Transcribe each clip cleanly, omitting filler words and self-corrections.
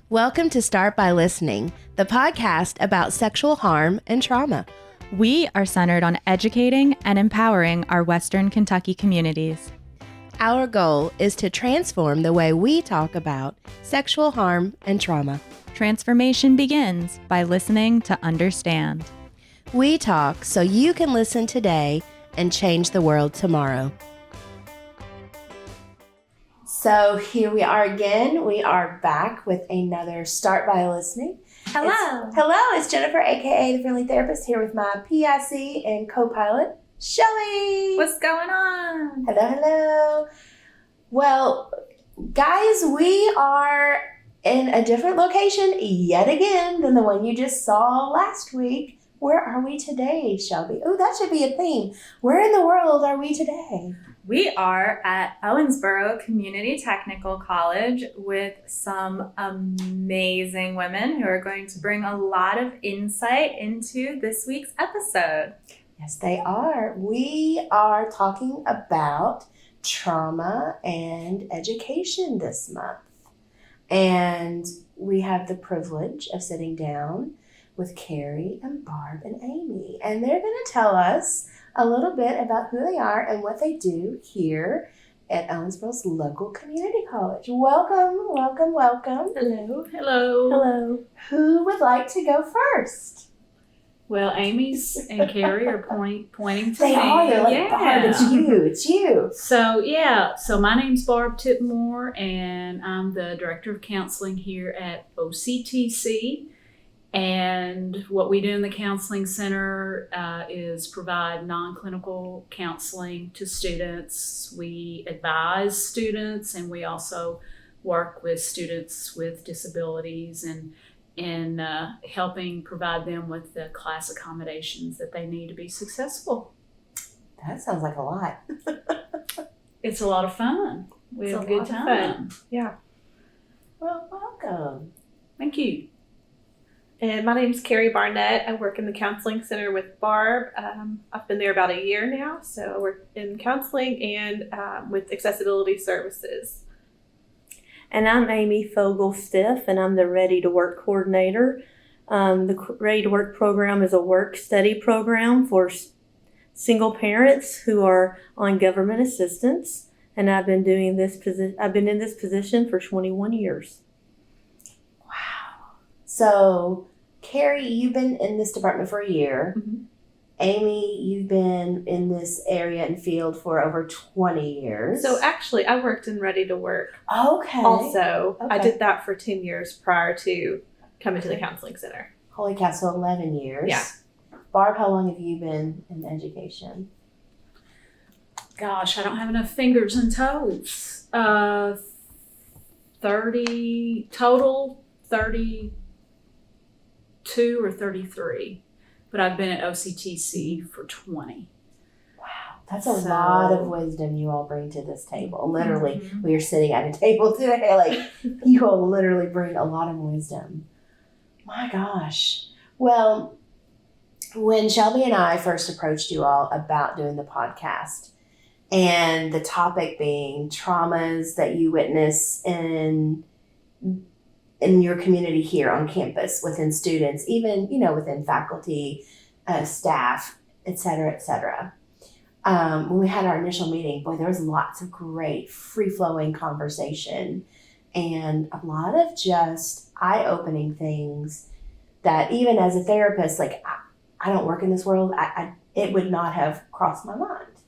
Welcome to Start By Listening, the podcast about sexual harm and trauma. We are centered on educating and empowering our Western Kentucky communities. Our goal is to transform the way we talk about sexual harm and trauma. Transformation begins by listening to understand. We talk so you can listen today and change the world tomorrow. So here we are again. We are back with another Start By Listening. Hello. It's Jennifer, aka The Friendly Therapist, here with my PIC and co-pilot, Shelby. What's going on? Hello. Well, guys, we are in a different location yet again than the one you just saw last week. Where are we today, Shelby? Oh, that should be a theme. Where in the world are we today? We are at Owensboro Community Technical College with some amazing women who are going to bring a lot of insight into this week's episode. Yes, they are. We are talking about trauma and education this month. And we have the privilege of sitting down with Carrie and Barb and Amy. And they're going to tell us a little bit about who they are and what they do here at Owensboro's local community college. Welcome. Hello. Who would like to go first? Well, Amy's and Carrie are pointing to They me. are. They're like, Barb, it's you. So my name's Barb Tipmore, and I'm the Director of Counseling here at OCTC. And what we do in the Counseling Center is provide non-clinical counseling to students. We advise students, and we also work with students with disabilities and helping provide them with the class accommodations that they need to be successful. That sounds like a lot. It's a lot of fun. We have a good time. Yeah. Well, welcome. Thank you. And my name's Carrie Barnett. I work in the Counseling Center with Barb. I've been there about a year now, so I work in counseling and with accessibility services. And I'm Amy Fogel-Stiff, and I'm the Ready to Work coordinator. The Ready to Work program is a work-study program for single parents who are on government assistance, and I've been in this position for 21 years. So, Carrie, you've been in this department for a year. Mm-hmm. Amy, you've been in this area and field for over 20 years. So actually, I worked in Ready to Work. Okay. Also, I Okay. did that for 10 years prior to coming to the Counseling Center. Holy cow, so 11 years. Yeah. Barb, how long have you been in education? Gosh, I don't have enough fingers and toes. 32 or 33. But I've been at OCTC for 20. Wow, that's a lot of wisdom you all bring to this table. Literally, we are sitting at a table today. Like, you all literally bring a lot of wisdom. My gosh. Well, when Shelby and I first approached you all about doing the podcast, and the topic being traumas that you witness in your community here on campus, within students, even, within faculty, staff, et cetera. When we had our initial meeting, boy, there was lots of great free-flowing conversation and a lot of just eye-opening things that even as a therapist, like, I don't work in this world, it would not have crossed my mind.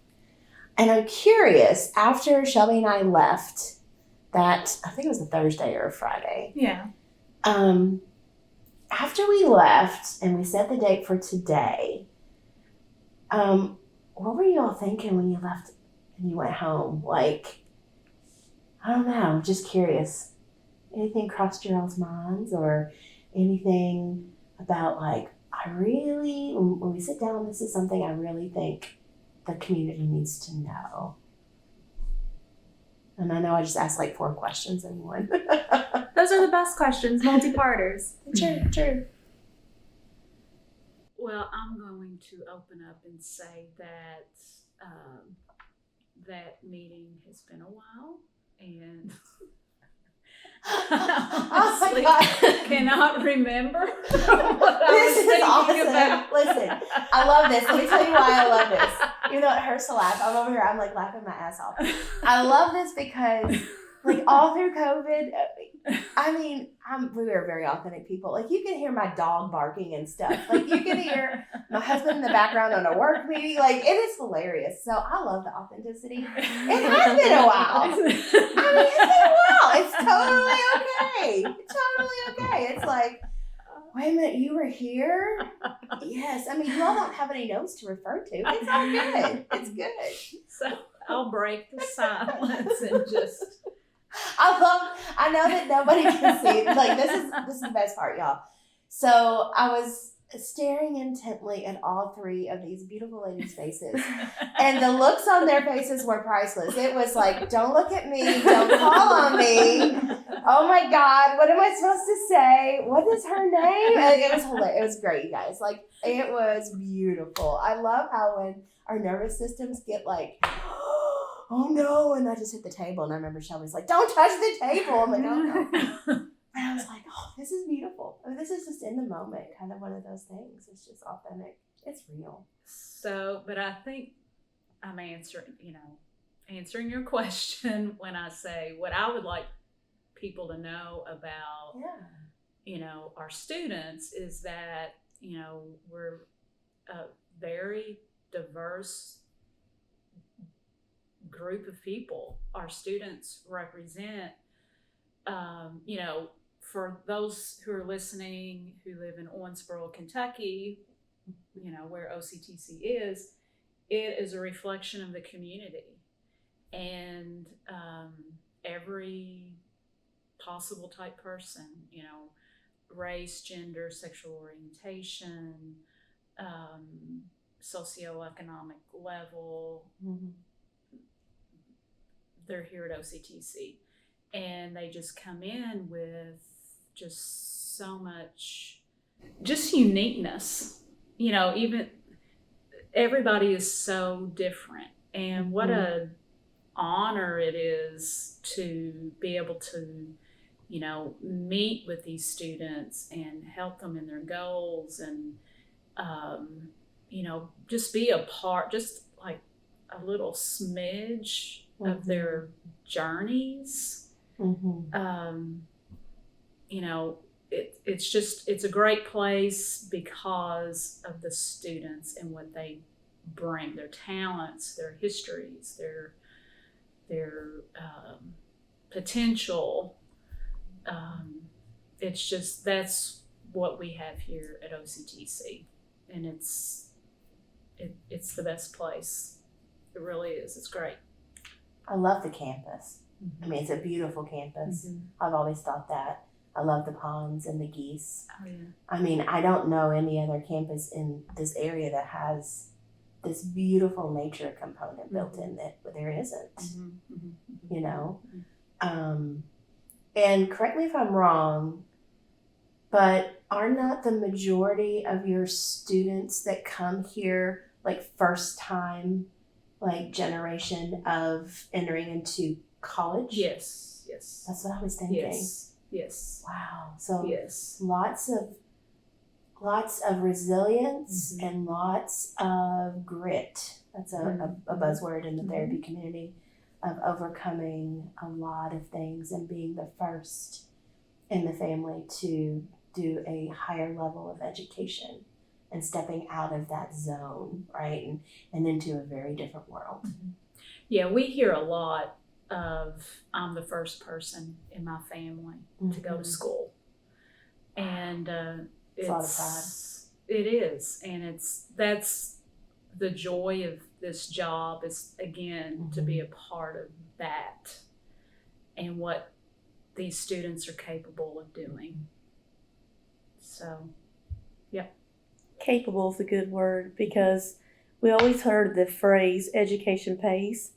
And I'm curious, after Shelby and I left, that, I think it was a Thursday or a Friday. Yeah. After we left and we set the date for today, what were you all thinking when you left and you went home? Like, I don't know, just curious. Anything crossed your all's minds or anything about like, when we sit down, this is something I really think the community needs to know. And I know I just asked like 4 questions in one. Those are the best questions, multi-parters. True. Well, I'm going to open up and say that that meeting has been a while, and Honestly, God. cannot remember what This I was is thinking awesome. about. Listen, I love this. Let me tell you why I love this. Even though it hurts to laugh, I'm over here, I'm like laughing my ass off. I love this because, like, all through COVID, I mean, we were very authentic people. Like, you can hear my dog barking and stuff. Like, you can hear my husband in the background on a work meeting. Like, it is hilarious. So I love the authenticity. It has been a while. I mean, it's been a while. It's totally okay. It's totally okay. It's like, wait a minute, you were here? Yes. I mean, you all don't have any notes to refer to. It's all good. It's good. So I'll break the silence and just. I know that nobody can see it. Like, this is the best part, y'all. So I was staring intently at all three of these beautiful ladies' faces. And the looks on their faces were priceless. It was like, don't look at me, don't call on me. Oh my God, what am I supposed to say? What is her name? And it was hilarious. It was great, you guys. Like, it was beautiful. I love how when our nervous systems get like, oh no, and I just hit the table, and I remember Shelby's like, don't touch the table. I'm like, oh no. And I was like, oh, this is beautiful. I mean, this is just in the moment, kind of one of those things. It's just authentic. It's real. So, but I think I'm answering your question when I say what I would like people to know about, our students is that, we're a very diverse group of people. Our students represent, for those who are listening who live in Owensboro, Kentucky, where OCTC is, it is a reflection of the community. And every possible type person, race, gender, sexual orientation, socioeconomic level, they're here at OCTC. And they just come in with just so much, just uniqueness. Even everybody is so different. And what a honor it is to be able to, meet with these students and help them in their goals and, just be a part, just like a little smidge of their journeys. It's a great place because of the students and what they bring, their talents, their histories, their potential. It's just, that's what we have here at OCTC, and it's the best place. It really is. It's great. I love the campus. I mean, it's a beautiful campus. I've always thought that. I love the ponds and the geese. Oh, yeah. I mean, I don't know any other campus in this area that has this beautiful nature component built in that there isn't, And correct me if I'm wrong, but are not the majority of your students that come here like first time, like generation of entering into college? Yes. That's what I was thinking. Yes. Wow. So yes. Lots of resilience and lots of grit. That's a buzzword in the therapy community, of overcoming a lot of things and being the first in the family to do a higher level of education and stepping out of that zone, right? And into a very different world. Yeah, we hear a lot of, I'm the first person in my family to go to school. And it's a lot of pride. It is. And that's the joy of this job is, again, to be a part of that and what these students are capable of doing. So, yeah. Capable is a good word, because we always heard the phrase education pays,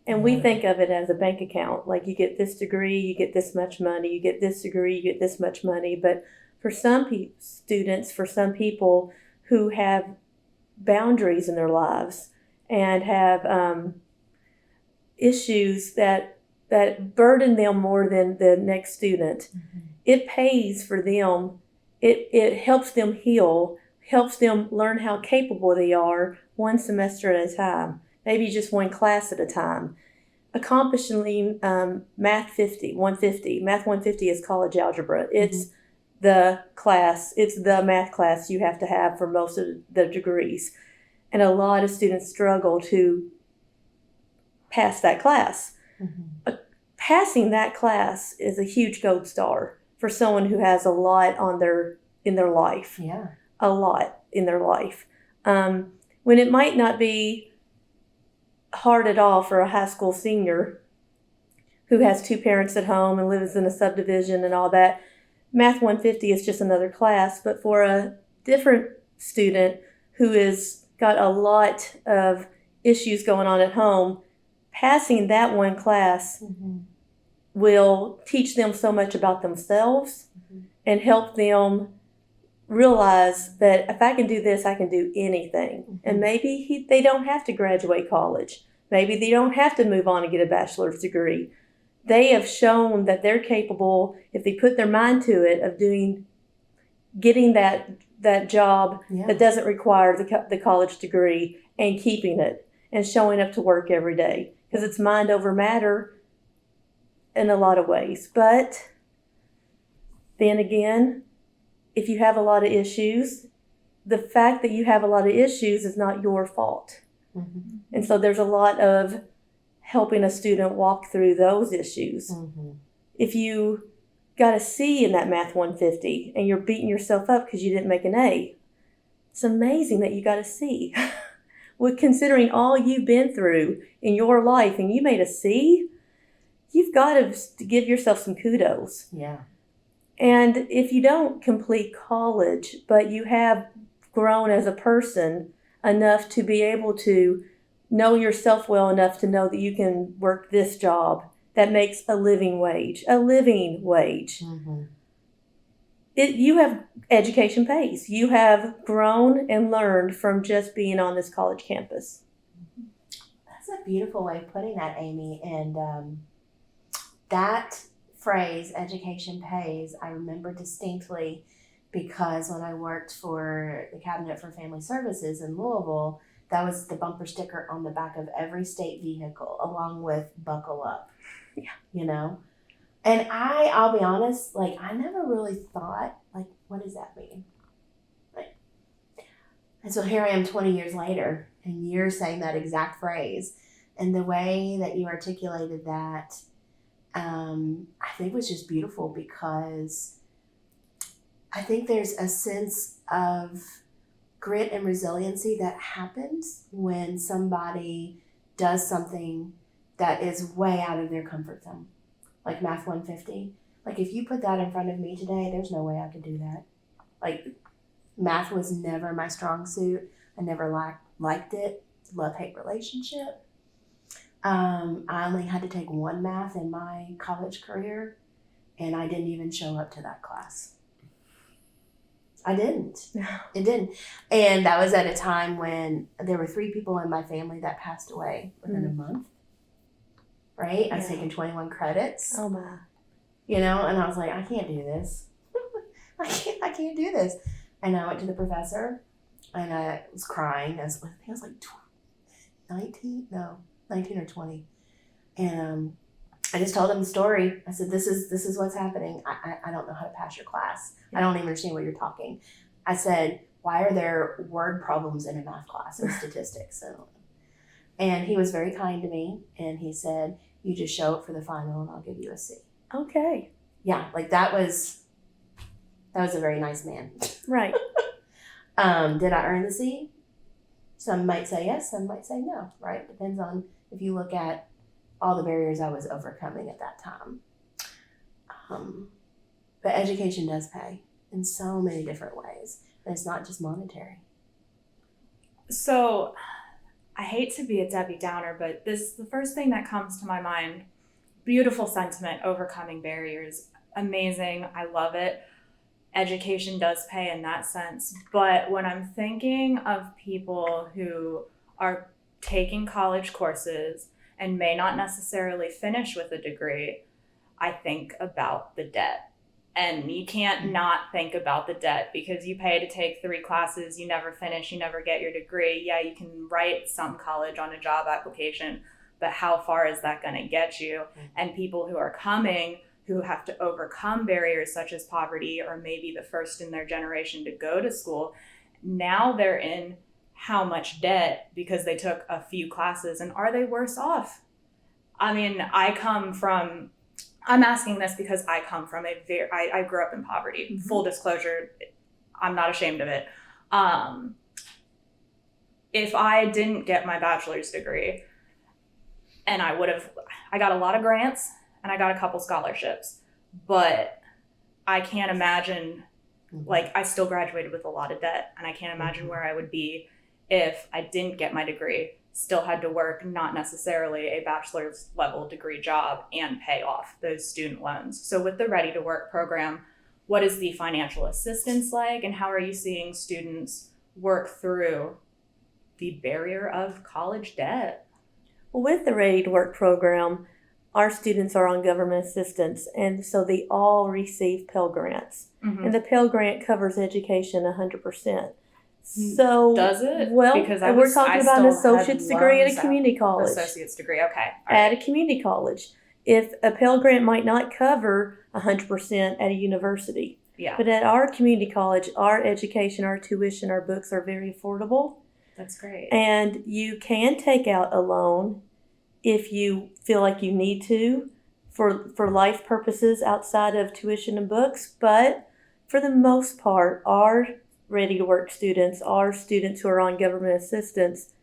and we think of it as a bank account. Like, you get this degree, you get this much money, you get this degree, you get this much money. But for some students, for some people who have boundaries in their lives and have issues that that burden them more than the next student. Mm-hmm. It pays for them. It helps them heal, helps them learn how capable they are one semester at a time, maybe just one class at a time. Accomplishing Math 150. Math 150 is college algebra. It's the class, it's the math class you have to have for most of the degrees. And a lot of students struggle to pass that class. Mm-hmm. Passing that class is a huge gold star for someone who has a lot in their life. Yeah. A lot in their life. When it might not be hard at all for a high school senior who has two parents at home and lives in a subdivision and all that, Math 150 is just another class. But for a different student who has got a lot of issues going on at home, passing that one class will teach them so much about themselves and help them realize that if I can do this, I can do anything. And maybe they don't have to graduate college. Maybe they don't have to move on and get a bachelor's degree. They have shown that they're capable, if they put their mind to it, of getting that job that doesn't require the college degree and keeping it and showing up to work every day. Because it's mind over matter in a lot of ways. But then again, if you have a lot of issues, the fact that you have a lot of issues is not your fault. Mm-hmm. And so there's a lot of helping a student walk through those issues. Mm-hmm. If you got a C in that Math 150 and you're beating yourself up because you didn't make an A, it's amazing that you got a C. With considering all you've been through in your life and you made a C, you've got to give yourself some kudos. Yeah. And if you don't complete college, but you have grown as a person enough to be able to know yourself well enough to know that you can work this job that makes a living wage. Mm-hmm. You have education pays. You have grown and learned from just being on this college campus. That's a beautiful way of putting that, Amy. And that phrase, education pays, I remember distinctly because when I worked for the Cabinet for Family Services in Louisville, that was the bumper sticker on the back of every state vehicle, along with buckle up. Yeah. You know? And I'll be honest, like, I never really thought, like, what does that mean? Like, and so here I am 20 years later, and you're saying that exact phrase. And the way that you articulated that, I think was just beautiful because I think there's a sense of grit and resiliency that happens when somebody does something that is way out of their comfort zone. Like Math 150. Like if you put that in front of me today, there's no way I could do that. Like math was never my strong suit. I never liked it. Love-hate relationship. I only had to take one math in my college career, and I didn't even show up to that class. I didn't. It didn't. And that was at a time when there were 3 people in my family that passed away within a month. Right? I was taking 21 credits. Oh my. You know, and I was like, I can't do this. I can't do this. And I went to the professor and I was crying. I think I was like 19 or 20. And I just told him the story. I said, this is what's happening. I don't know how to pass your class. I don't even understand what you're talking. I said, why are there word problems in a math class and statistics? And he was very kind to me. And he said, you just show up for the final and I'll give you a C. Okay. Yeah, like that was a very nice man. Right. Did I earn the C? Some might say yes, some might say no, right? Depends on if you look at all the barriers I was overcoming at that time. But education does pay in so many different ways. And it's not just monetary. So I hate to be a Debbie Downer, but this is the first thing that comes to my mind. Beautiful sentiment, overcoming barriers. Amazing. I love it. Education does pay in that sense. But when I'm thinking of people who are taking college courses and may not necessarily finish with a degree, I think about the debt. And you can't not think about the debt, because you pay to take 3 classes, you never finish, you never get your degree. Yeah, you can write some college on a job application, but how far is that going to get you? And people who are coming, who have to overcome barriers such as poverty, or maybe the first in their generation to go to school, now they're in how much debt because they took a few classes, and are they worse off? I mean, I'm asking this because I come from I grew up in poverty. Full disclosure, I'm not ashamed of it. If I didn't get my bachelor's degree, and I got a lot of grants and I got a couple scholarships, but I can't imagine, like, I still graduated with a lot of debt, and I can't imagine where I would be if I didn't get my degree, still had to work, not necessarily a bachelor's level degree job, and pay off those student loans. So with the Ready to Work program, what is the financial assistance like, and how are you seeing students work through the barrier of college debt? Well, with the Ready to Work program, our students are on government assistance, and so they all receive Pell Grants. And the Pell Grant covers education 100%. So does it? Well, we're talking about an associate's degree at a community college. Associate's degree, okay. At a community college. If a Pell Grant might not cover 100% at a university. Yeah. But at our community college, our education, our tuition, our books are very affordable. That's great. And you can take out a loan if you feel like you need to for life purposes outside of tuition and books. But for the most part, our Ready to Work students, our students who are on government assistance,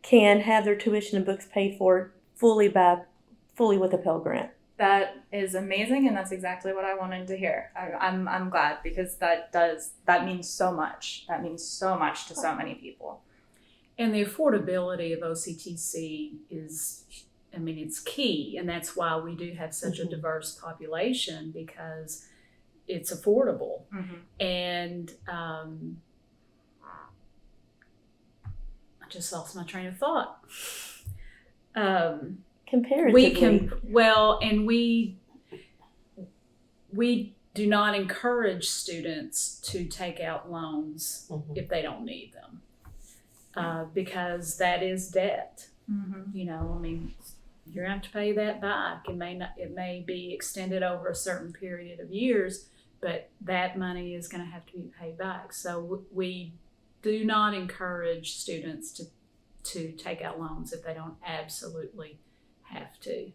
can have their tuition and books paid for fully with a Pell Grant. That is amazing, and that's exactly what I wanted to hear. I'm glad, because that means so much. That means so much to so many people. And the affordability of OCTC is, it's key, and that's why we do have such a diverse population, because it's affordable. And I just lost my train of thought. Comparatively. We do not encourage students to take out loans if they don't need them, because that is debt. You're going to have to pay that back. It may be extended over a certain period of years, but that money is going to have to be paid back. So we do not encourage students to take out loans if they don't absolutely have to.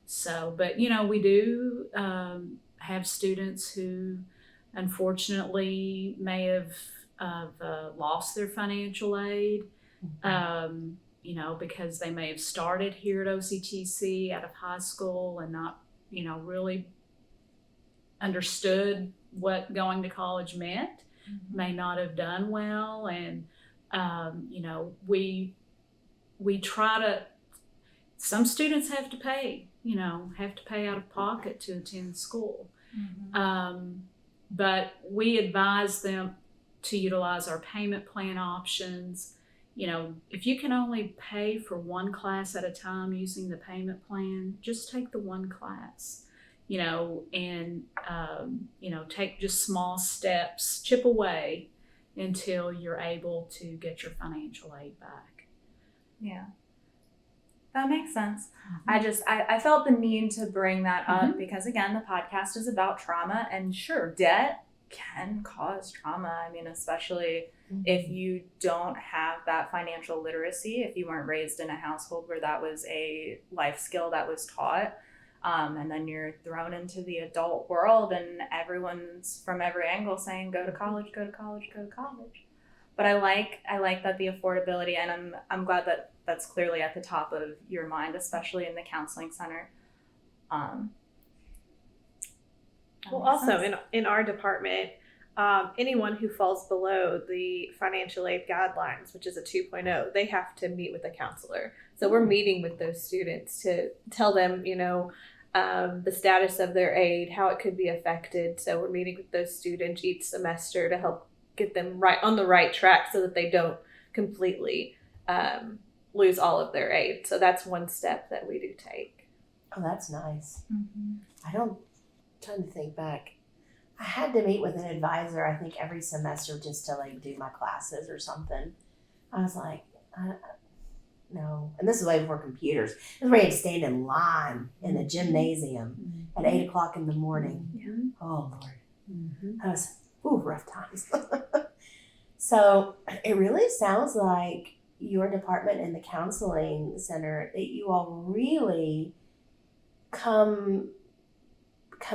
So, but we do have students who unfortunately may have lost their financial aid, because they may have started here at OCTC out of high school and not, really understood what going to college meant, may not have done well. And, we try to, some students have to pay out of pocket to attend school. But we advise them to utilize our payment plan options. If you can only pay for one class at a time using the payment plan, just take the one class, and, take just small steps, chip away until you're able to get your financial aid back. Yeah. That makes sense. I felt the need to bring that up because, again, the podcast is about trauma, and debt can cause trauma. Especially if you don't have that financial literacy, if you weren't raised in a household where that was a life skill that was taught, and then you're thrown into the adult world and everyone's from every angle saying, go to college, go to college, go to college. But I like that the affordability, and I'm glad that that's clearly at the top of your mind, especially in the counseling center. Well, also in our department, anyone who falls below the financial aid guidelines, which is a 2.0, they have to meet with a counselor. So we're meeting with those students to tell them, the status of their aid, how it could be affected. So we're meeting with those students each semester to help get them right on the right track so that they don't completely lose all of their aid. So that's one step that we do take. Oh, that's nice. Mm-hmm. I'm trying to think back. I had to meet with an advisor, I think, every semester just to like do my classes or something. I was like, no. And this is way before computers. This is where you had to stand in line in the gymnasium at 8 o'clock in the morning. Yeah. Oh, Lord. That was rough times. So it really sounds like your department in the counseling center, that you all really come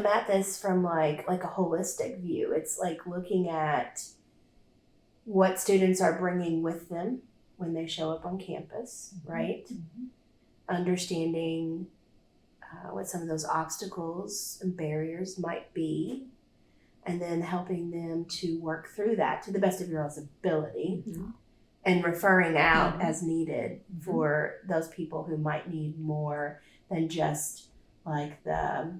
at this from like a holistic view. It's like looking at what students are bringing with them when they show up on campus, right? Understanding what some of those obstacles and barriers might be, and then helping them to work through that to the best of your all's ability, and referring out as needed for those people who might need more than just like the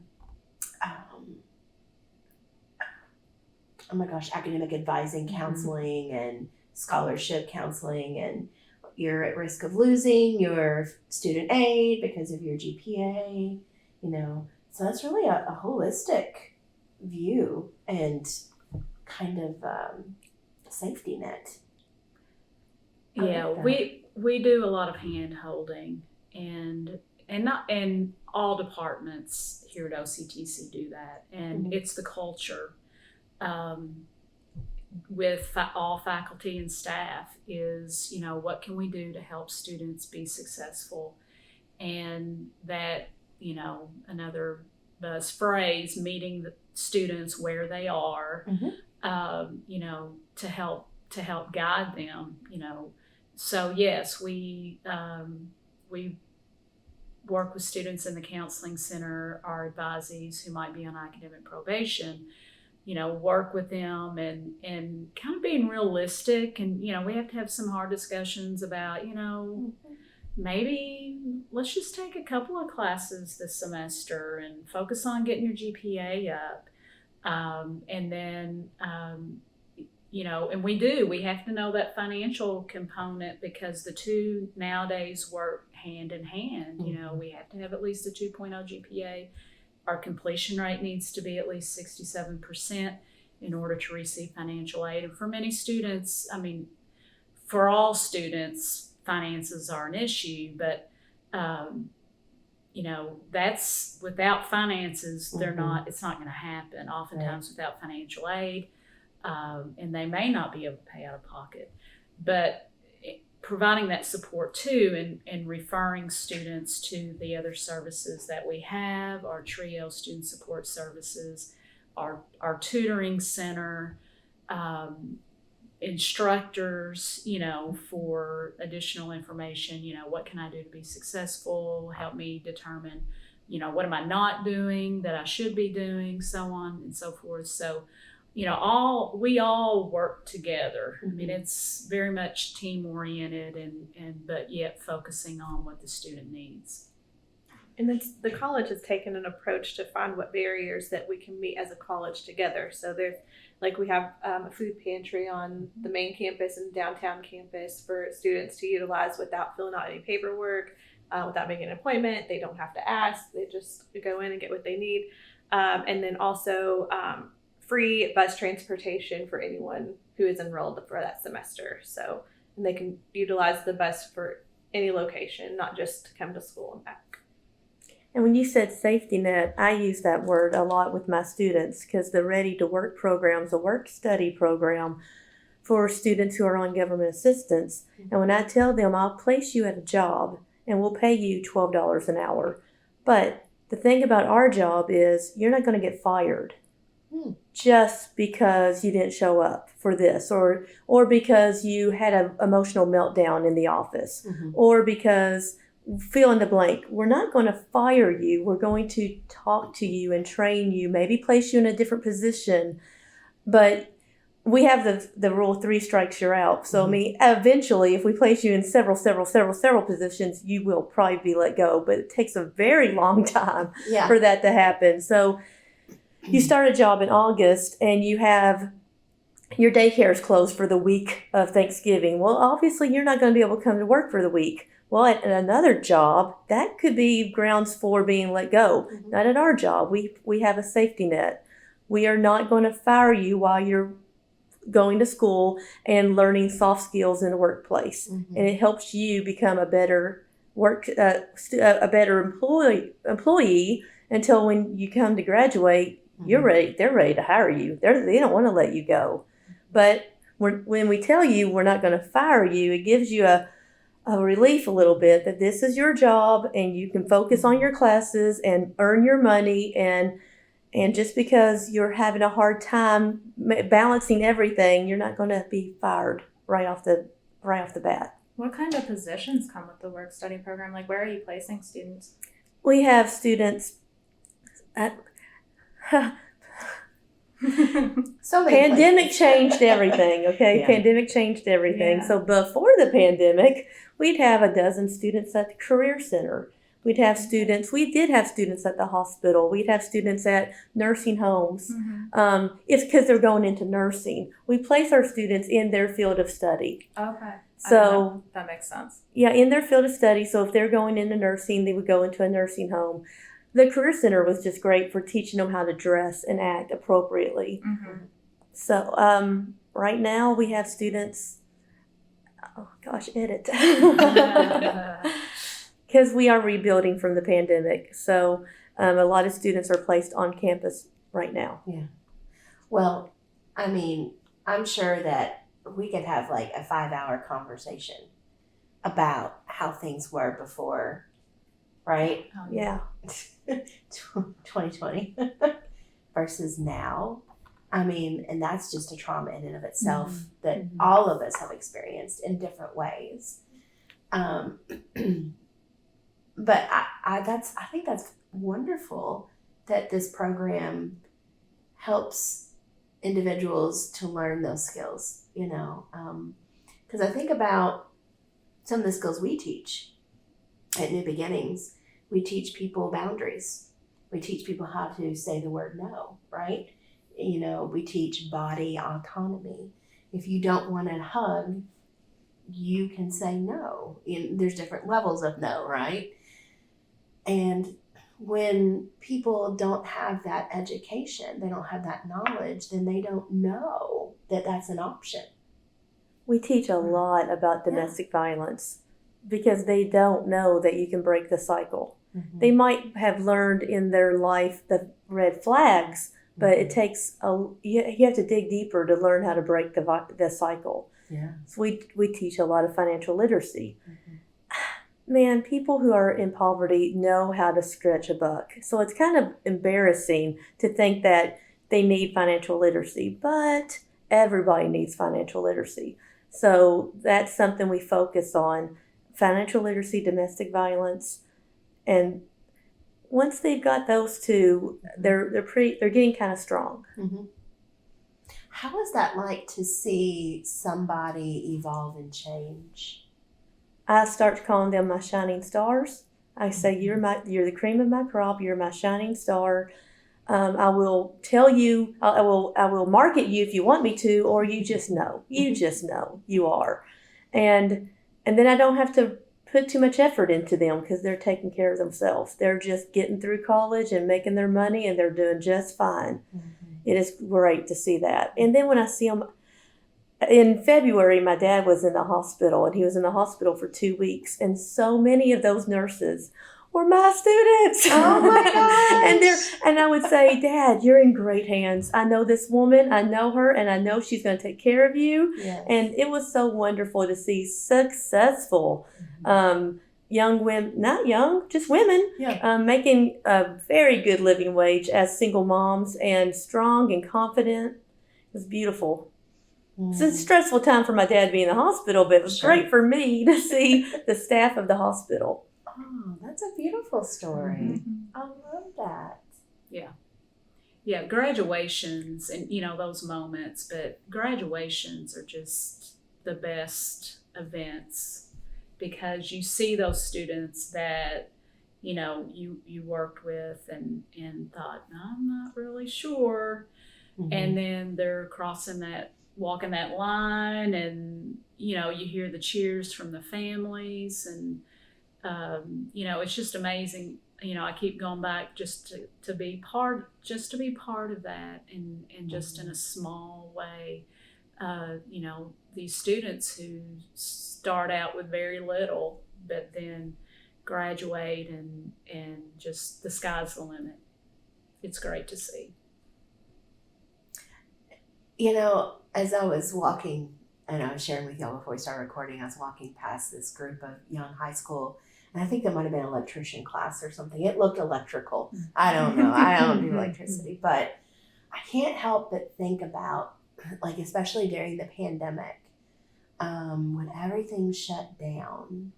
academic advising counseling and scholarship counseling, and you're at risk of losing your student aid because of your GPA, so that's really a holistic view and kind of safety net. Yeah, we do a lot of hand holding, and all departments here at OCTC do that, and it's the culture with all faculty and staff is, what can we do to help students be successful, and that, another buzz phrase, meeting the students where they are, to help guide them, So yes, we work with students in the counseling center, our advisees who might be on academic probation, work with them and kind of being realistic. And, we have to have some hard discussions about, maybe let's just take a couple of classes this semester and focus on getting your GPA up. And then, and we have to know that financial component, because the two nowadays work hand in hand. We have to have at least a 2.0 GPA. Our completion rate needs to be at least 67% in order to receive financial aid. And for many students, for all students, finances are an issue, but that's without finances, it's not going to happen. Oftentimes without financial aid, and they may not be able to pay out of pocket, but providing that support too, and referring students to the other services that we have, our TRIO student support services, our tutoring center, instructors, for additional information, what can I do to be successful, help me determine, what am I not doing that I should be doing, so on and so forth. So, we all work together. It's very much team oriented, but yet focusing on what the student needs. And the college has taken an approach to find what barriers that we can meet as a college together. So there's, we have a food pantry on the main campus and downtown campus for students to utilize without filling out any paperwork, without making an appointment. They don't have to ask. They just go in and get what they need. And then also free bus transportation for anyone who is enrolled for that semester. So, and they can utilize the bus for any location, not just to come to school and back. And when you said safety net, I use that word a lot with my students, because the Ready to Work program is a work study program for students who are on government assistance. And when I tell them, I'll place you at a job and we'll pay you $12 an hour. But the thing about our job is you're not going to get fired just because you didn't show up for this, or because you had an emotional meltdown in the office, or because fill in the blank. We're not going to fire you. We're going to talk to you and train you, maybe place you in a different position. But we have the rule 3 strikes you're out. So eventually, if we place you in several positions, you will probably be let go. But it takes a very long time for that to happen. So you start a job in August and you have your daycare is closed for the week of Thanksgiving. Well, obviously you're not going to be able to come to work for the week. Well, at another job, that could be grounds for being let go. Mhm. Not at our job. We have a safety net. We are not going to fire you while you're going to school and learning soft skills in the workplace. Mhm. And it helps you become a better a better employee until when you come to graduate, you're ready. They're ready to hire you. They don't want to let you go. But when we tell you we're not going to fire you, it gives you a relief a little bit that this is your job and you can focus on your classes and earn your money, and just because you're having a hard time balancing everything, you're not going to be fired right off the bat. What kind of positions come with the work study program? Like, where are you placing students? We have students at So many pandemic places. changed everything, okay? Yeah. Pandemic changed everything. Yeah. So before the pandemic, we'd have a dozen students at the Career Center. We did have students at the hospital. We'd have students at nursing homes. Mm-hmm. It's because they're going into nursing. We place our students in their field of study. Okay. So that makes sense. yeah, in their field of study. So if they're going into nursing, they would go into a nursing home. The Career Center was just great for teaching them how to dress and act appropriately. Mm-hmm. So right now we have students, edit. Because we are rebuilding from the pandemic. So a lot of students are placed on campus right now. Yeah. Well, I mean, I'm sure that we could have like a 5-hour conversation about how things were before, right? Yeah. 2020 versus now. I mean, and that's just a trauma in and of itself that all of us have experienced in different ways. But I think that's wonderful that this program helps individuals to learn those skills, because I think about some of the skills we teach at New Beginnings. We teach people boundaries. We teach people how to say the word no, right? We teach body autonomy. If you don't want a hug, you can say no. There's different levels of no, right? And when people don't have that education, they don't have that knowledge, then they don't know that that's an option. We teach a lot about domestic violence because they don't know that you can break the cycle. Mm-hmm. They might have learned in their life the red flags, but it takes you have to dig deeper to learn how to break the cycle. Yeah. So we teach a lot of financial literacy. Mm-hmm. Man, people who are in poverty know how to stretch a buck. So it's kind of embarrassing to think that they need financial literacy, but everybody needs financial literacy. So that's something we focus on: financial literacy, domestic violence, and once they've got those two, they're getting kind of strong. Mm-hmm. How is that like to see somebody evolve and change? I start calling them my shining stars. I say, you're the cream of my crop. You're my shining star. I will tell you. I will market you if you want me to, or you just know. You just know you are, and then I don't have to put too much effort into them because they're taking care of themselves. They're just getting through college and making their money, and they're doing just fine. Mm-hmm. It is great to see that. And then when I see them. In February, my dad was in the hospital, and he was in the hospital for 2 weeks. And so many of those nurses were my students. Oh my gosh! and I would say, Dad, you're in great hands. I know this woman. I know her, and I know she's going to take care of you. Yes. And it was so wonderful to see successful young women, not young, just women, making a very good living wage as single moms and strong and confident. It was beautiful. It's a stressful time for my dad to be in the hospital, but it was great for me to see the staff of the hospital. Oh, that's a beautiful story. Mm-hmm. I love that. Yeah, graduations and, those moments, but graduations are just the best events because you see those students that, you worked with and thought, I'm not really sure. Mm-hmm. And then they're walking that line and, you hear the cheers from the families and It's just amazing. I keep going back just to be part of that, and just in a small way. These students who start out with very little, but then graduate, and just the sky's the limit. It's great to see. As I was walking, and I was sharing with y'all before we started recording, I was walking past this group of young high school, and I think there might have been an electrician class or something. It looked electrical. I don't know. I don't do electricity, but I can't help but think about, like, especially during the pandemic, when everything shut down,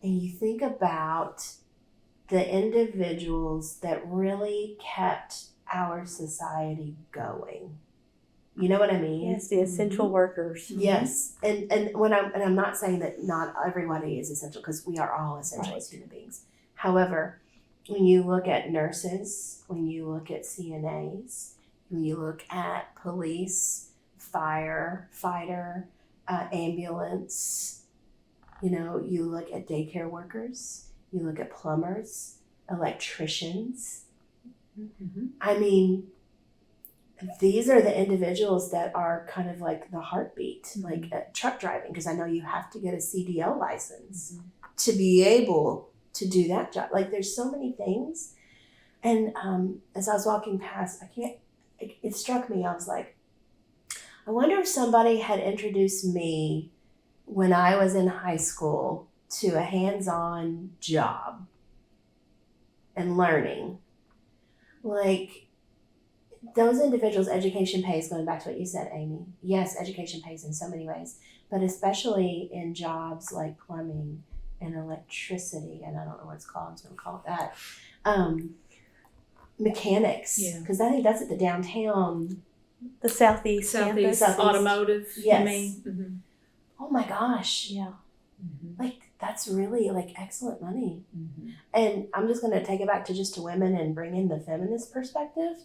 and you think about the individuals that really kept our society going. You know what I mean? Yes, the essential workers. Yes, and I'm not saying that not everybody is essential, because we are all essential as human beings. However, when you look at nurses, when you look at CNAs, when you look at police, firefighter, ambulance, you look at daycare workers, you look at plumbers, electricians. I mean, these are the individuals that are kind of like the heartbeat, like truck driving, because I know you have to get a CDL license to be able to do that job. Like, there's so many things. And as I was walking past, it struck me, I was like, I wonder if somebody had introduced me when I was in high school to a hands-on job and learning. Like, those individuals, education pays, going back to what you said, Amy. Yes, education pays in so many ways, but especially in jobs like plumbing and electricity, and I don't know what it's called, I'm just going to call it that. Mechanics, because I think that's at the downtown. The Southeast campus. Automotive. Yes. Oh my gosh. Yeah. Like, that's really like excellent money. And I'm just going to take it back to women and bring in the feminist perspective.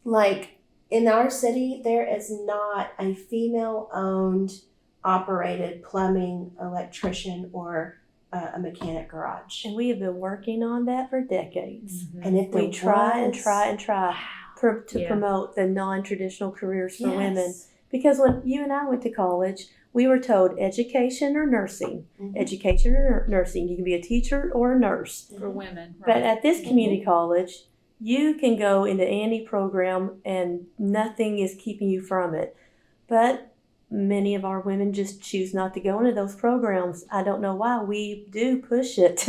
Like, in our city, there is not a female-owned, operated plumbing, electrician, or a mechanic garage. And we have been working on that for decades. And if we try to promote the non-traditional careers for women. Because when you and I went to college, we were told education or nursing. Education or nursing. You can be a teacher or a nurse. For women. Right. But at this community college, you can go into any program and nothing is keeping you from it. But many of our women just choose not to go into those programs. I don't know why. We do push it,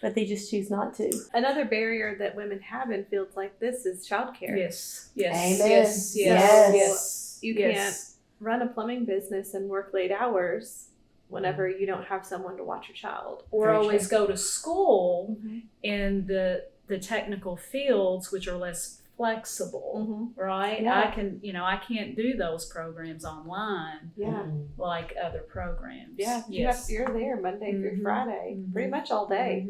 but they just choose not to. Another barrier that women have in fields like this is childcare. Yes. Amen. Yes. You can't run a plumbing business and work late hours whenever you don't have someone to watch your child. Or always go to school in the technical fields, which are less flexible, right? Yeah. I can't do those programs online like other programs. Yeah, you're there Monday through Friday, pretty much all day.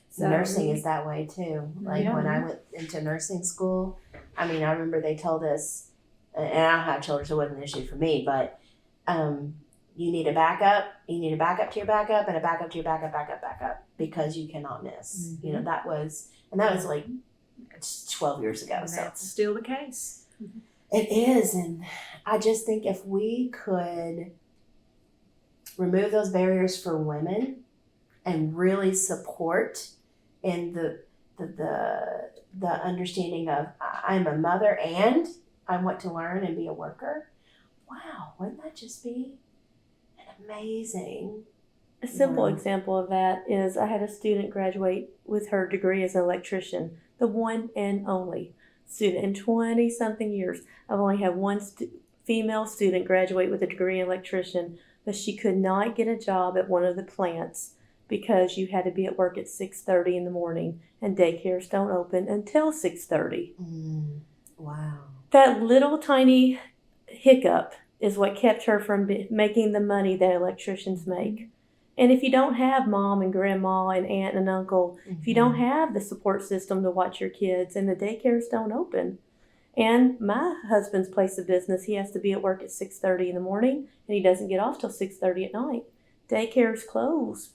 So, nursing is that way too. Like, when I went into nursing school, I mean, I remember they told us, and I don't have children, so it wasn't an issue for me, but you need a backup, to your backup, and a backup to your backup, because you cannot miss. That was like 12 years ago. And so that's still the case. It is. And I just think if we could remove those barriers for women and really support in the understanding of, I'm a mother and I want to learn and be a worker. Wow, wouldn't that just be an amazing... A simple example of that is I had a student graduate with her degree as an electrician, the one and only student in 20-something years. I've only had one female student graduate with a degree in electrician, but she could not get a job at one of the plants because you had to be at work at 6:30 in the morning, and daycares don't open until 6:30. Wow. That little tiny hiccup is what kept her from making the money that electricians make. And if you don't have mom and grandma and aunt and uncle, if you don't have the support system to watch your kids, and the daycares don't open. And my husband's place of business, he has to be at work at 6:30 in the morning, and he doesn't get off till 6:30 at night. Daycares close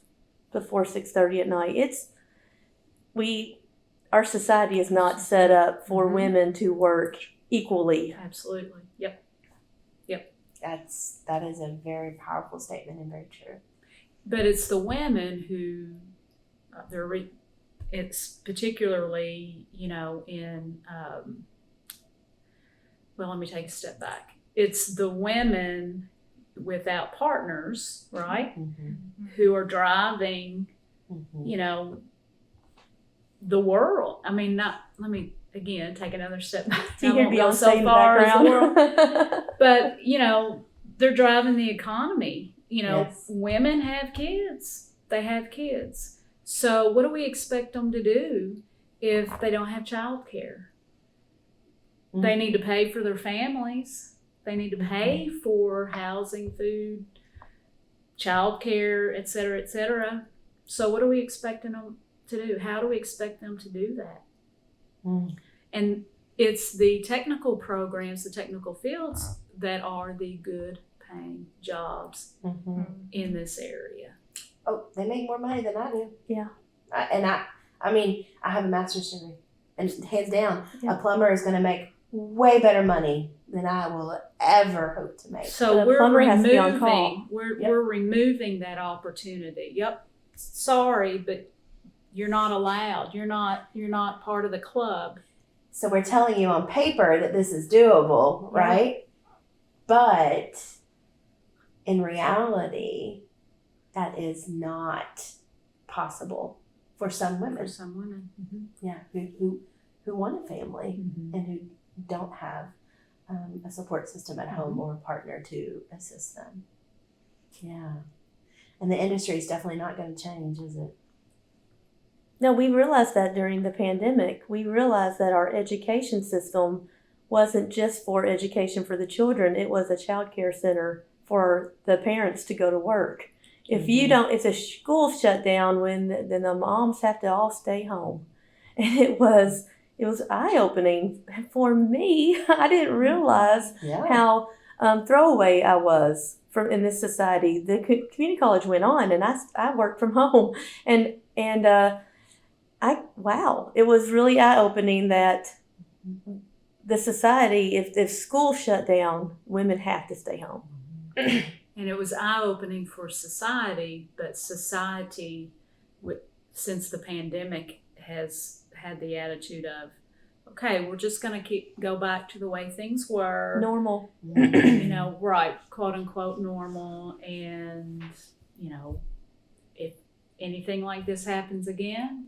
before 6:30 at night. Our society is not set up for women to work equally. Absolutely. Yep. That is a very powerful statement and very true. But it's the women who it's particularly, in, let me take a step back. It's the women without partners, right? Mm-hmm. Who are driving, Mm-hmm. The world. I mean, let me again take another step back. You hear I won't go Beyonce so in the far as the world. background. But, they're driving the economy. Yes. Women have kids. They have kids. So what do we expect them to do if they don't have childcare? Mm-hmm. They need to pay for their families. They need to pay for housing, food, childcare, et cetera, et cetera. So what are we expecting them to do? How do we expect them to do that? Mm. And it's the technical programs, the technical fields that are the good paying jobs Mm-hmm. in this area. Oh, they make more money than I do. Yeah. I mean, I have a master's degree, and hands down, Yeah. a plumber is going to make way better money than I will ever hope to make. So But a we're plumber has to be on call. removing, we're, Yep. we're removing that opportunity. Yep. Sorry, but you're not allowed. You're not part of the club. So we're telling you on paper that this is doable, right? But in reality, that is not possible for some women. For some women. Yeah, who want a family Mm-hmm. and who don't have a support system at home or a partner to assist them. Yeah. And the industry is definitely not going to change, is it? No, we realized that during the pandemic. We realized that our education system wasn't just for education for the children. It was a child care center for the parents to go to work. If if the school shut down, then the moms have to all stay home. And it was eye-opening for me. I didn't realize how throwaway I was in this society. The community college went on, and I worked from home, and it was really eye-opening that the society, if school shut down, women have to stay home. And it was eye-opening for society, but society, since the pandemic, has had the attitude of, okay, we're just going to go back to the way things were. Normal. Right, quote unquote normal. And, if anything like this happens again,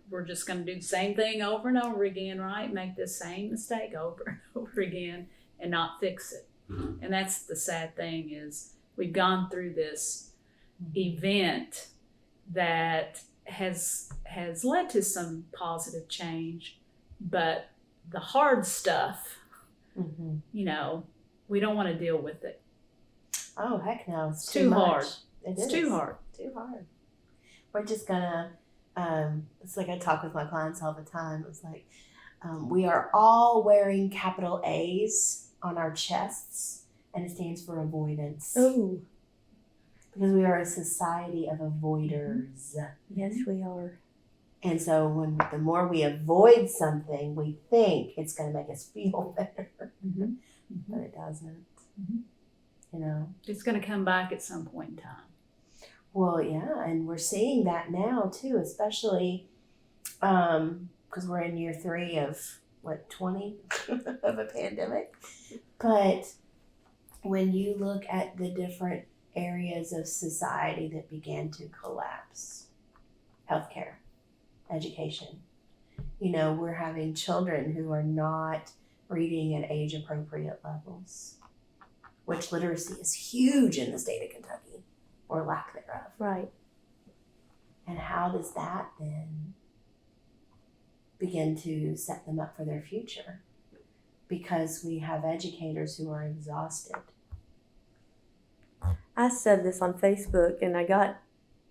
we're just going to do the same thing over and over again, right? Make the same mistake over and over again and not fix it. And that's the sad thing is we've gone through this event that has led to some positive change, but the hard stuff, we don't want to deal with it. Oh, heck no. It's too hard. It's too hard. Too hard. We're just gonna, it's like I talk with my clients all the time. It's like, we are all wearing capital A's on our chests, and it stands for avoidance. Oh, Because we are a society of avoiders. yes, we are. And so the more we avoid something, we think it's going to make us feel better. But it doesn't. It's going to come back at some point in time. Well, yeah, and we're seeing that now too, especially because we're in year 3 of 20 of a pandemic. But when you look at the different areas of society that began to collapse, healthcare, education, we're having children who are not reading at age appropriate levels, which literacy is huge in the state of Kentucky, or lack thereof. Right. And how does that then begin to set them up for their future? Because we have educators who are exhausted. I said this on Facebook and I got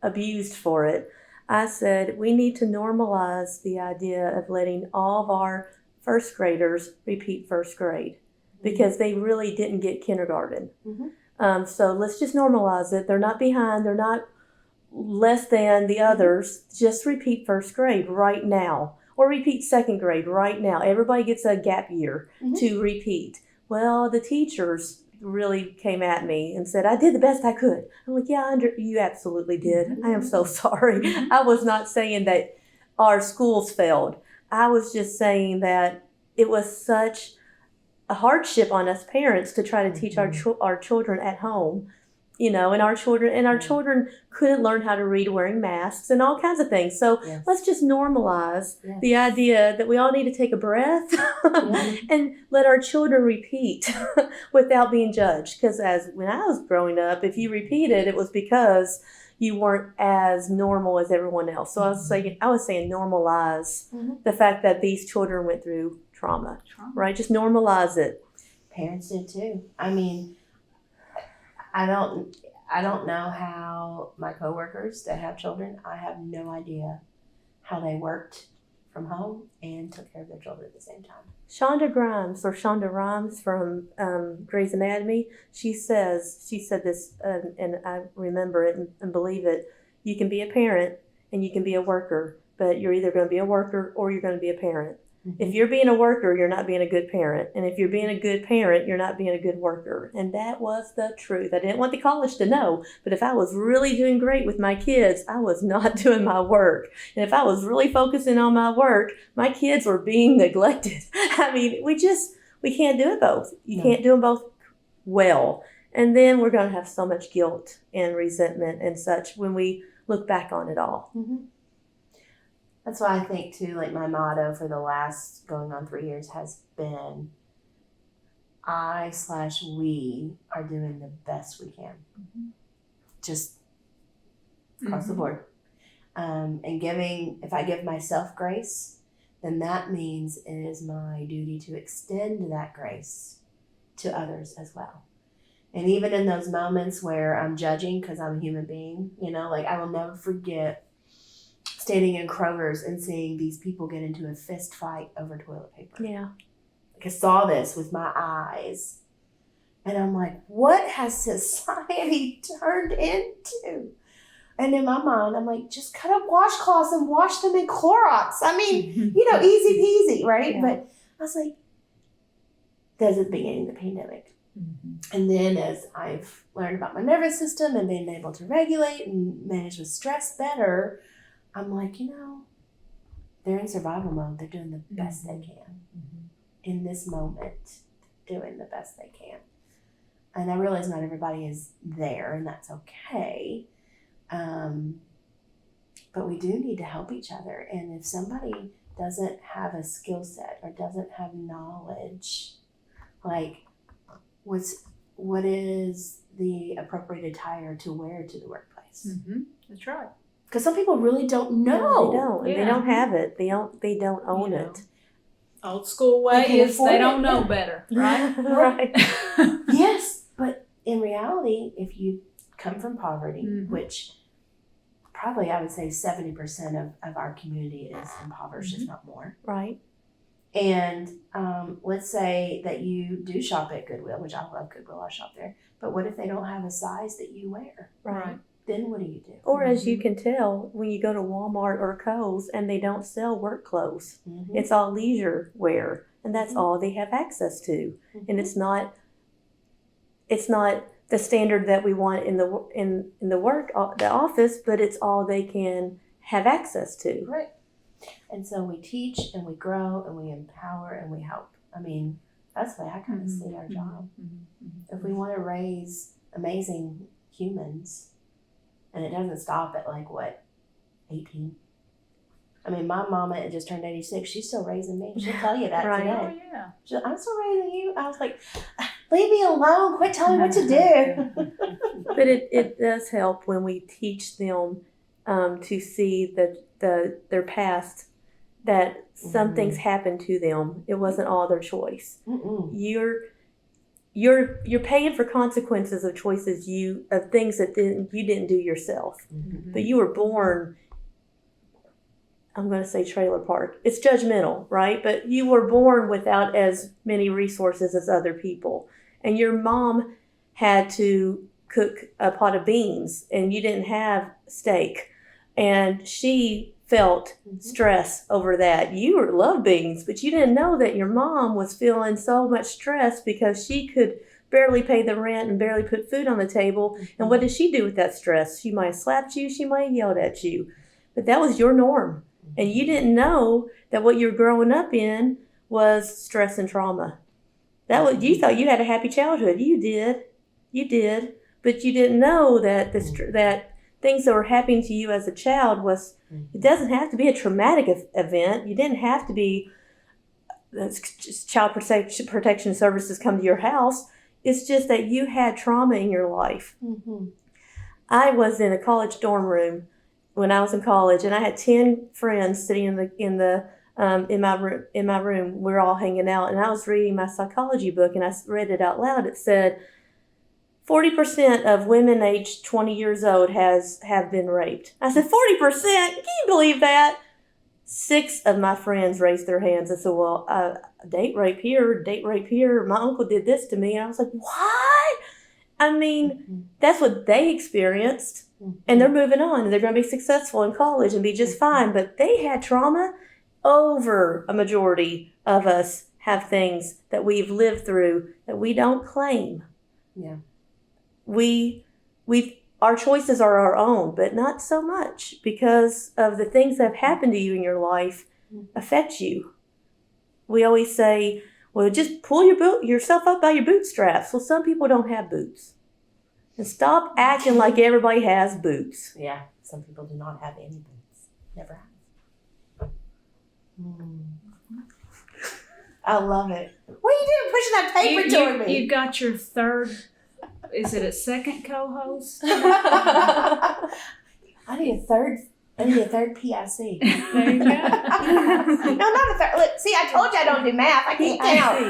abused for it. I said we need to normalize the idea of letting all of our first graders repeat first grade because they really didn't get kindergarten. So let's just normalize it. They're not behind. They're not less than the others, just repeat first grade right now. Or repeat second grade right now. Everybody gets a gap year to repeat. Well, the teachers really came at me and said, I did the best I could. I'm like, yeah, you absolutely did. I am so sorry. I was not saying that our schools failed. I was just saying that it was such a hardship on us parents to try to teach our children at home. And our children couldn't learn how to read wearing masks and all kinds of things. So let's just normalize the idea that we all need to take a breath and let our children repeat without being judged. Because when I was growing up, if you repeated, it was because you weren't as normal as everyone else. So I was saying normalize the fact that these children went through trauma. Right? Just normalize it. Parents did too. I mean, I don't know how my coworkers that have children, I have no idea how they worked from home and took care of their children at the same time. Shonda Rhimes from Grey's Anatomy, she said this, and I remember it and believe it. You can be a parent and you can be a worker, but you're either going to be a worker or you're going to be a parent. If you're being a worker, you're not being a good parent. And if you're being a good parent, you're not being a good worker. And that was the truth. I didn't want the college to know, but if I was really doing great with my kids, I was not doing my work. And if I was really focusing on my work, my kids were being neglected. I mean, we can't do it both. You can't do them both well. And then we're going to have so much guilt and resentment and such when we look back on it all. That's why I think too, like my motto for the last going on 3 years has been we are doing the best we can. Just across the board. And if I give myself grace, then that means it is my duty to extend that grace to others as well. And even in those moments where I'm judging because I'm a human being, like I will never forget standing in Kroger's and seeing these people get into a fist fight over toilet paper. Yeah. Like I saw this with my eyes. And I'm like, what has society turned into? And in my mind, I'm like, just cut up washcloths and wash them in Clorox. I mean, easy peasy, right? Yeah. But I was like, that's at the beginning of the pandemic. And then as I've learned about my nervous system and being able to regulate and manage with stress better, I'm like, they're in survival mode. They're doing the best they can in this moment, doing the best they can. And I realize not everybody is there, and that's okay. But we do need to help each other. And if somebody doesn't have a skill set or doesn't have knowledge, like what is the appropriate attire to wear to the workplace? That's right. Because some people really don't know. No, they don't. Yeah. They don't have it. They don't own it. Old school way is they don't know better, right? Right. Yes, but in reality, if you come from poverty, which probably I would say 70% of our community is impoverished, if not more. Right. And let's say that you do shop at Goodwill, which I love Goodwill, I shop there. But what if they don't have a size that you wear? Right. Then what do you do? Or as you can tell, when you go to Walmart or Kohl's and they don't sell work clothes, it's all leisure wear, and that's all they have access to. And it's not the standard that we want in the office, but it's all they can have access to. Right. And so we teach and we grow and we empower and we help. I mean, that's the way I kind of see our job. If we want to raise amazing humans, and it doesn't stop at 18? I mean, my mama just turned 86. She's still raising me. She'll tell you that today. Oh, yeah. I'm still raising you. I was like, leave me alone. Quit telling me what to do. But it does help when we teach them to see their past, that some things happened to them. It wasn't all their choice. You're paying for consequences of choices of things that you didn't do yourself. But you were born, I'm going to say trailer park. It's judgmental, right? But you were born without as many resources as other people. And your mom had to cook a pot of beans and you didn't have steak, and she felt stress over that. You love beans, but you didn't know that your mom was feeling so much stress because she could barely pay the rent and barely put food on the table. And what did she do with that stress? She might have slapped you, she might have yelled at you, but that was your norm. And you didn't know that what you were growing up in was stress and trauma. That was, you thought you had a happy childhood. You did, but you didn't know that that things that were happening to you as a child was. It doesn't have to be a traumatic event. You didn't have to be child protection services come to your house. It's just that you had trauma in your life. Mm-hmm. I was in a college dorm room when I was in college, and I had 10 friends sitting in my room. We were all hanging out, and I was reading my psychology book, and I read it out loud. It said 40% of women aged 20 years old have been raped. I said, 40%? Can you believe that? 6 of my friends raised their hands. I said, well, date rape here. My uncle did this to me. And I was like, what? I mean, that's what they experienced. And they're moving on. And they're going to be successful in college and be just fine. But they had trauma. Over a majority of us have things that we've lived through that we don't claim. Yeah. Our choices are our own, but not so much because of the things that have happened to you in your life affect you. We always say, well, just pull yourself up by your bootstraps. Well, some people don't have boots. And stop acting like everybody has boots. Yeah, some people do not have any boots. Never have. I love it. What are you doing pushing that paper toward me? You've got your third, is it a second co-host? I need a third PIC. There you go. No, not a third. Look, see, I told you I don't do math. I can't count.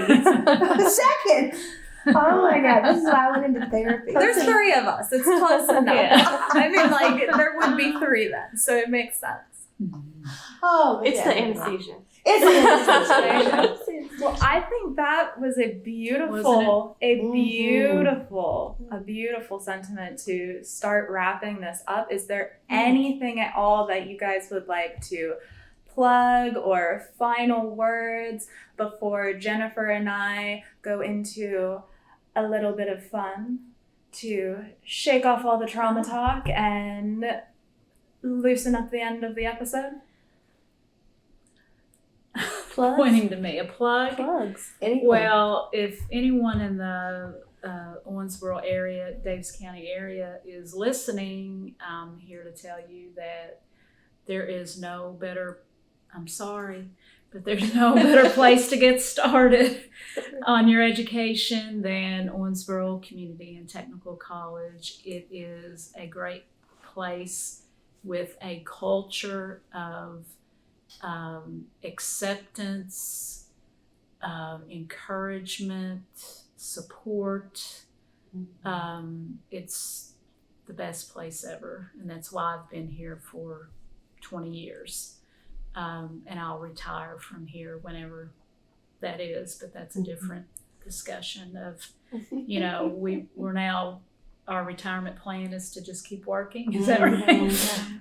A second. Oh my God, this is why I went into therapy. There's 3 of us. It's close enough. Yeah. I mean, like, there would be 3 then, so it makes sense. Oh, It's yeah. the anesthesia. It's the anesthesia. Well, I think that was a beautiful sentiment to start wrapping this up. Is there anything at all that you guys would like to plug or final words before Jennifer and I go into a little bit of fun to shake off all the trauma talk and loosen up the end of the episode? Plugs? Pointing to me, a plug? Plugs. Anything. Well, if anyone in the Owensboro area, Davis County area is listening, I'm here to tell you that there is no better, I'm sorry, but there's no better place to get started on your education than Owensboro Community and Technical College. It is a great place with a culture of acceptance, encouragement, support. It's the best place ever, and that's why I've been here for 20 years. And I'll retire from here whenever that is, but that's a different discussion of, we're now, our retirement plan is to just keep working. Is that right?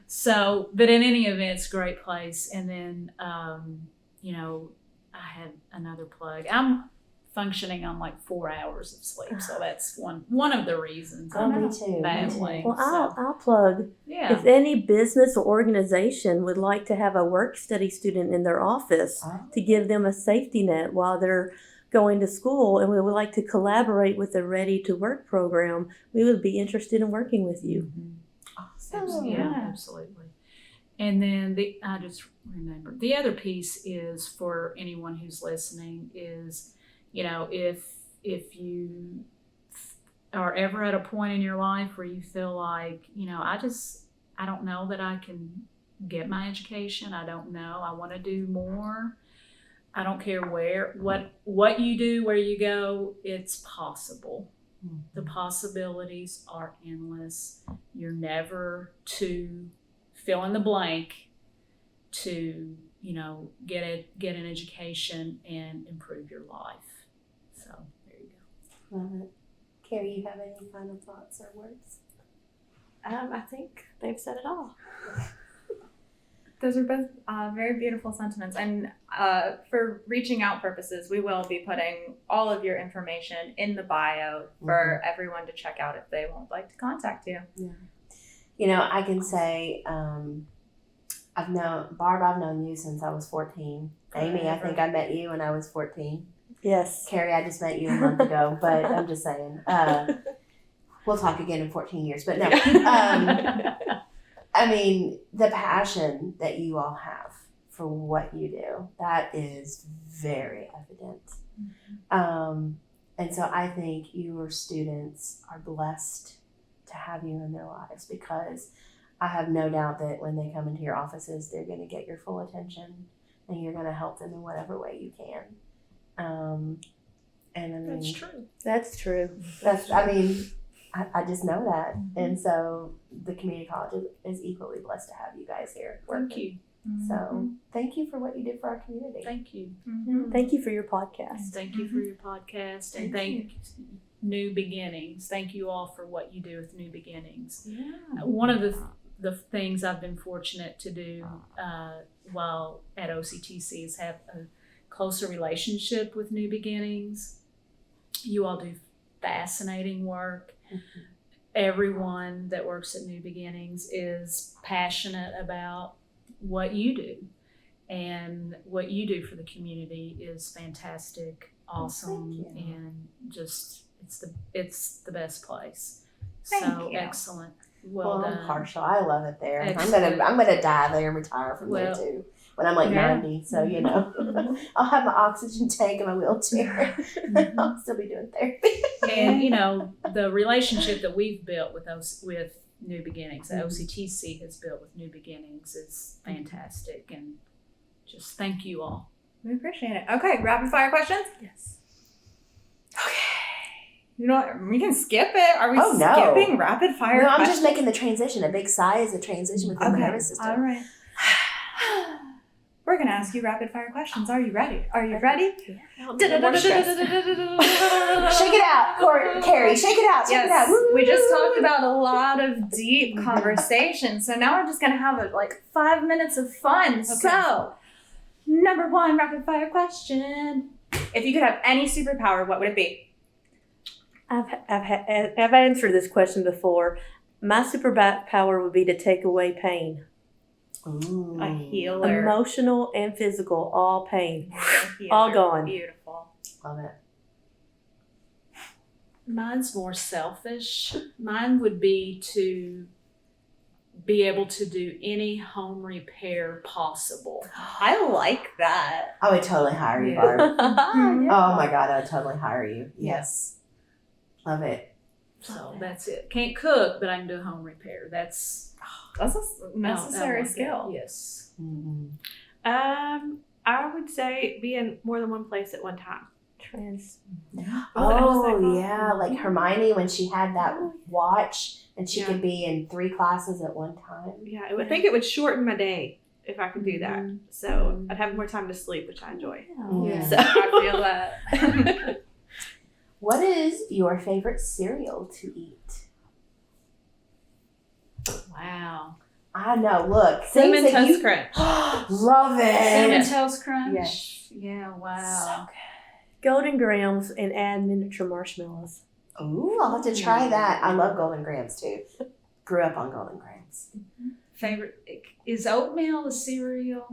So, but in any event, it's a great place. And then, I had another plug. I'm functioning on like 4 hours of sleep. So that's one of the reasons. Oh, me too. Battling. Well, So, I'll plug. yeah. If any business or organization would like to have a work study student in their office to give them a safety net while they're going to school, and we would like to collaborate with the Ready to Work program, we would be interested in working with you. Awesome. Yeah, absolutely. And then I just remembered the other piece is for anyone who's listening is, if you are ever at a point in your life where you feel like, I don't know that I can get my education. I don't know. I want to do more. I don't care what you do, where you go, it's possible. The possibilities are endless. You're never too fill in the blank to, get an education and improve your life. So there you go. Love it. Carrie, you have any final thoughts or words? I think they've said it all. Those are both very beautiful sentiments. And for reaching out purposes, we will be putting all of your information in the bio for everyone to check out if they would like to contact you. Yeah. You know, I can say, I've known you since I was 14. Amy, I think I met you when I was 14. Yes. Carrie, I just met you a month ago, but I'm just saying. We'll talk again in 14 years, but no. I mean, the passion that you all have for what you do, that is very evident. And so I think your students are blessed to have you in their lives, because I have no doubt that when they come into your offices, they're going to get your full attention and you're going to help them in whatever way you can. And I mean, That's true. That's true. I just know that. And so the community college is equally blessed to have you guys here. Thank you. So thank you for what you did for our community. Thank you. Thank you for your podcast. And thank you for your podcast. And thank New Beginnings. Thank you all for what you do with New Beginnings. Yeah. One of the things I've been fortunate to do while at OCTC is have a closer relationship with New Beginnings. You all do fascinating work. Everyone that works at New Beginnings is passionate about what you do, and what you do for the community is fantastic, awesome, and just it's the best place. Thank you. Excellent. Well done. I'm partial. I love it there. Excellent. I'm gonna die there and retire from there too. When I'm like 90, so you know, I'll have my oxygen tank and my wheelchair. I'll still be doing therapy. And you know, the relationship that we've built with New Beginnings, that OCTC has built with New Beginnings, is fantastic. And just thank you all. We appreciate it. Okay, rapid fire questions? Yes. Okay. You know what? We can skip it. Are we Oh, no. skipping rapid fire No, I'm questions? just making the transition. A big sigh is a transition within the nervous system. All right. We're going to ask you rapid fire questions. Are you ready? Are you ready? Shake it out, Carrie. Shake it out. Shake it out. Yes, we just talked about a lot of deep conversation. So now we're just going to have 5 minutes of fun. So, number one rapid fire question. If you could have any superpower, what would it be? I've answered this question before. My superpower would be to take away pain. Ooh. A healer. Emotional and physical, all pain. Healer. All gone. Beautiful. Love it. Mine's more selfish. Mine would be to be able to do any home repair possible. I like that. I would totally hire you, Barb. Oh my God, I would totally hire you. Yes. Love it. So that's it. Can't cook, but I can do home repair. That's a necessary skill. Yes. Mm-hmm. I would say be in more than one place at one time. Oh yeah, like Hermione when she had that watch and she could be in 3 classes at one time. Yeah, I think it would shorten my day if I could do that. So I'd have more time to sleep, which I enjoy. Yeah. So I feel that. What is your favorite cereal to eat? Wow. I know. Look, Cinnamon things that Toast Crunch. Love it. Cinnamon Toast Crunch? Yes. Yeah, wow. Golden Grahams and add miniature marshmallows. Ooh, I'll have to try that. I love Golden Grahams too. Grew up on Golden Grahams. Favorite, is oatmeal a cereal?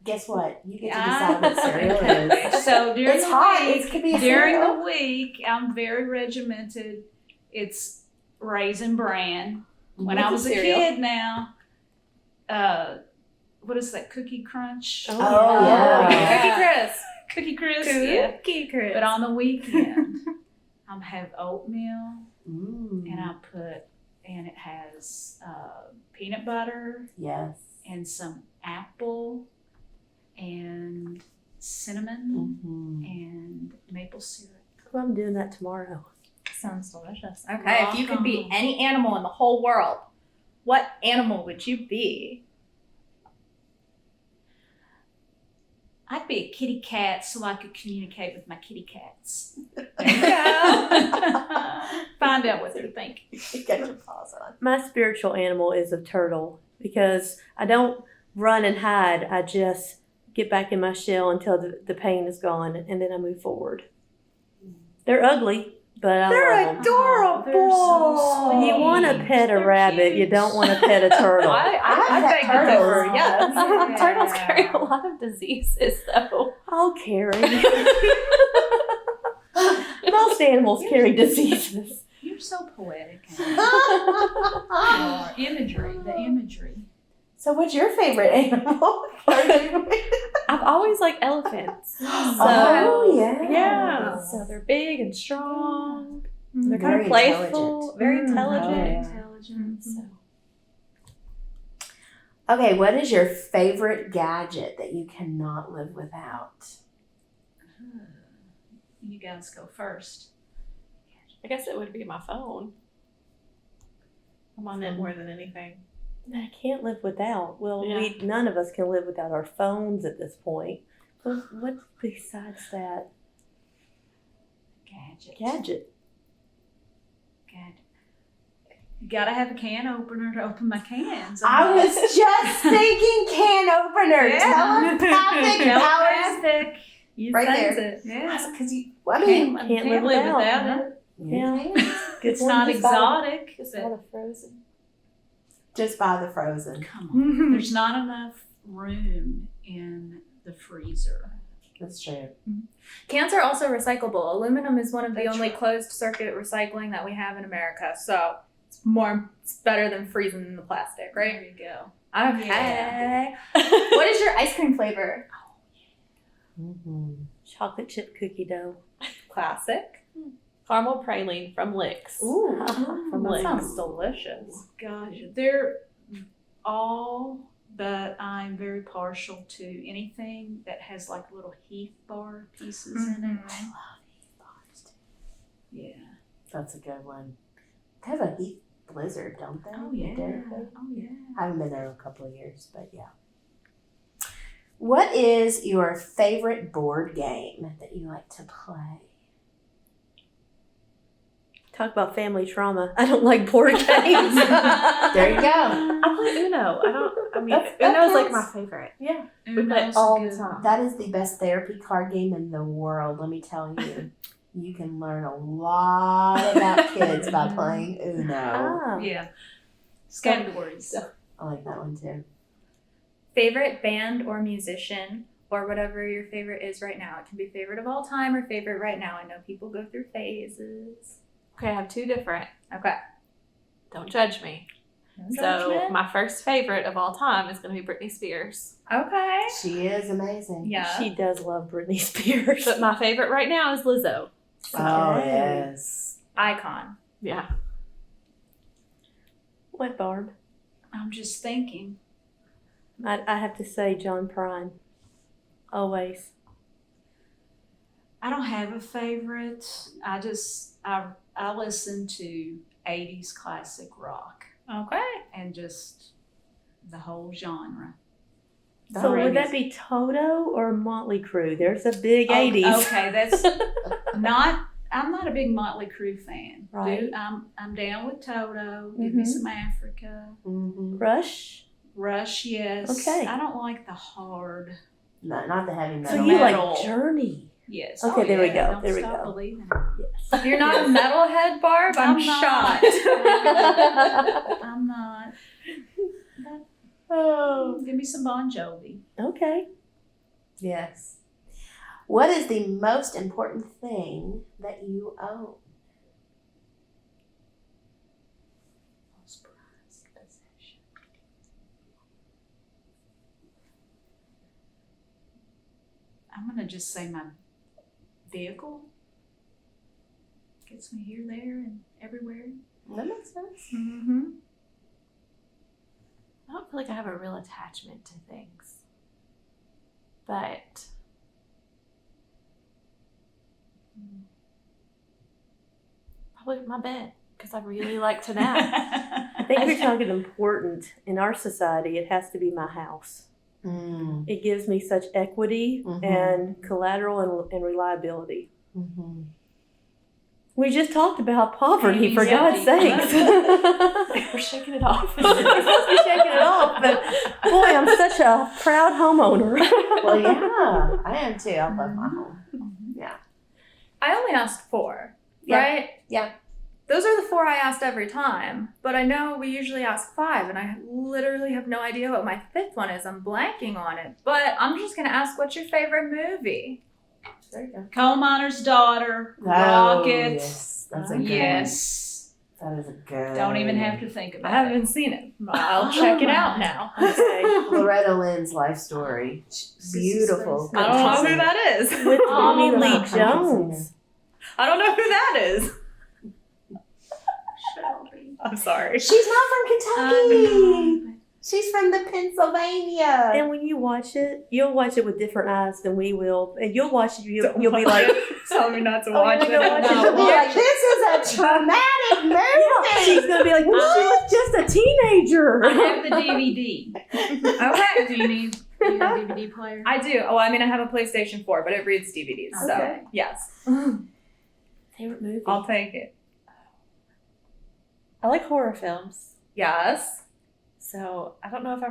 Guess what? You get to decide what cereal is. So during It's the hot. week, It could be a during cereal. the week, I'm very regimented. It's Raisin Bran. When I was a kid now, what is that, Cookie Crunch? Oh, yeah. Cookie Crisp. Cookie Crisp, yeah. Cookie Crisp. But on the weekend, I have oatmeal, Mm. and it has peanut butter Yes. and some apple and cinnamon Mm-hmm. and maple syrup. Well, I'm doing that tomorrow. Sounds delicious. Okay, if you could be any animal in the whole world, what animal would you be? I'd be a kitty cat so I could communicate with my kitty cats. There you go. I dealt with it. Thank you. You got your paws on. My spiritual animal is a turtle because I don't run and hide. I just get back in my shell until the pain is gone, and then I move forward. They're ugly, but I They're love them. adorable. They're so sweet. You want to pet a They're rabbit, cute. you don't want to pet a turtle. I pet beg to turtles. differ, yes. Yeah. Turtles carry a lot of diseases, though. Oh, Carrie. Most animals carry diseases. You're so poetic. Anna. Imagery, the imagery. So what's your favorite animal? I've always liked elephants. Oh, yeah. Yeah. So they're big and strong. They're kind Very of playful, intelligent. very Oh, intelligent. yeah. Intelligent. So. Okay, what is your favorite gadget that you cannot live without? You guys go first. I guess it would be my phone. I'm on it more than anything. That I can't live without. Well, Yeah. none of us can live without our phones at this point. So what's besides that? Gadget. You gotta have a can opener to open my cans. I was just thinking can opener. Yeah. Telepathic powers. Telepathic. You Right sense there. it. Yeah. Because you, I mean, Can't live without it. Yeah. It's One not just by exotic. Just but- all the frozen. just buy the frozen. Come on. There's not enough room in the freezer. That's true. Cans are also recyclable. Aluminum is one of the only closed circuit recycling that we have in America. So it's better than freezing the plastic, right? There you go. Okay. Yeah. What is your ice cream flavor? Mm-hmm. Chocolate chip cookie dough. Classic. Caramel praline from Licks. Ooh, From that Licks. sounds delicious. Gosh, they're all, but I'm very partial to anything that has like little Heath bar pieces in it. Yeah. That's a good one. They have a Heath Blizzard, don't they? Oh yeah. Dairy Queen? Oh yeah. I haven't been there in a couple of years, but yeah. What is your favorite board game that you like to play? Talk about family trauma. I don't like board games. There you go. I play Uno. That Uno's like counts. my favorite. Yeah. We play Uno's all good. the time. That is the best therapy card game in the world, let me tell you. You can learn a lot about kids by playing Uno. Ah. Yeah. Categories. I like that one too. Favorite band or musician or whatever your favorite is right now. It can be favorite of all time or favorite right now. I know people go through phases. Okay, I have two different. Okay. Don't judge me. No So judgment. my first favorite of all time is going to be Britney Spears. Okay. She is amazing. Yeah. She does love Britney Spears. But my favorite right now is Lizzo. Oh, Okay. yes. Icon. Yeah. What, Barb? I'm just thinking. I have to say John Prine. Always. I don't have a favorite. I listen to 80s classic rock Okay. and just the whole genre. So would that be Toto or Motley Crue? There's a big 80s. Oh, okay, that's not. I'm not a big Motley Crue fan. Right. I'm down with Toto. Give me some Africa. Mm-hmm. Rush? Rush, yes. Okay. I don't like the hard. No, not the heavy So metal. you Metal. like Journey? Yes. Okay, there we yeah. go, Don't there we stop go. believing. Yes. You're not a metalhead, Barb? I'm not. shocked. I'm not. Oh. Give me some Bon Jovi. Okay. Yes. What is the most important thing that you own? Most prized possession. I'm gonna just say my vehicle. Gets me here, there, and everywhere. That makes sense. Mm-hmm. I don't feel like I have a real attachment to things. But probably my bed, because I really like to nap. I think you're talking important. In our society, it has to be my house. Mm. It gives me such equity Mhm. and collateral and reliability. Mm-hmm. We just talked about poverty, for Yeah, God's sakes. We're shaking it off. We're supposed to be shaking it off, but boy, I'm such a proud homeowner. Well, yeah, I am too. I love my home. I only asked 4, Yeah. right? Yeah. Those are the 4 I asked every time, but I know we usually ask 5, and I literally have no idea what my 5th one is. I'm blanking on it, but I'm just gonna ask, what's your favorite movie? There you go. Coal miner's daughter, Oh, Rocket. yes, that's a good Yes. one. That is a good Don't even one. have to think I about haven't seen it. I'll check it out now. Okay. Loretta Lynn's life story. Beautiful. I don't know who that is. With Tommy Oh, Lee I haven't seen Jones. I don't know who that is. Shelby. I'm sorry. She's not from Kentucky. She's from the Pennsylvania. And when you watch it, you'll watch it with different eyes than we will. And you'll watch it, you'll be like, Tell me not to Oh, watch you're gonna it. watch it? She'll be like, this is a traumatic movie. she's going to be like, she was just a teenager. I have the DVD. Okay. Do you need a DVD player? I do. Oh, I mean, I have a PlayStation 4, but it reads DVDs. So, Okay. yes. Favorite movie? I'll take it. I like horror films. Yes. So I don't know if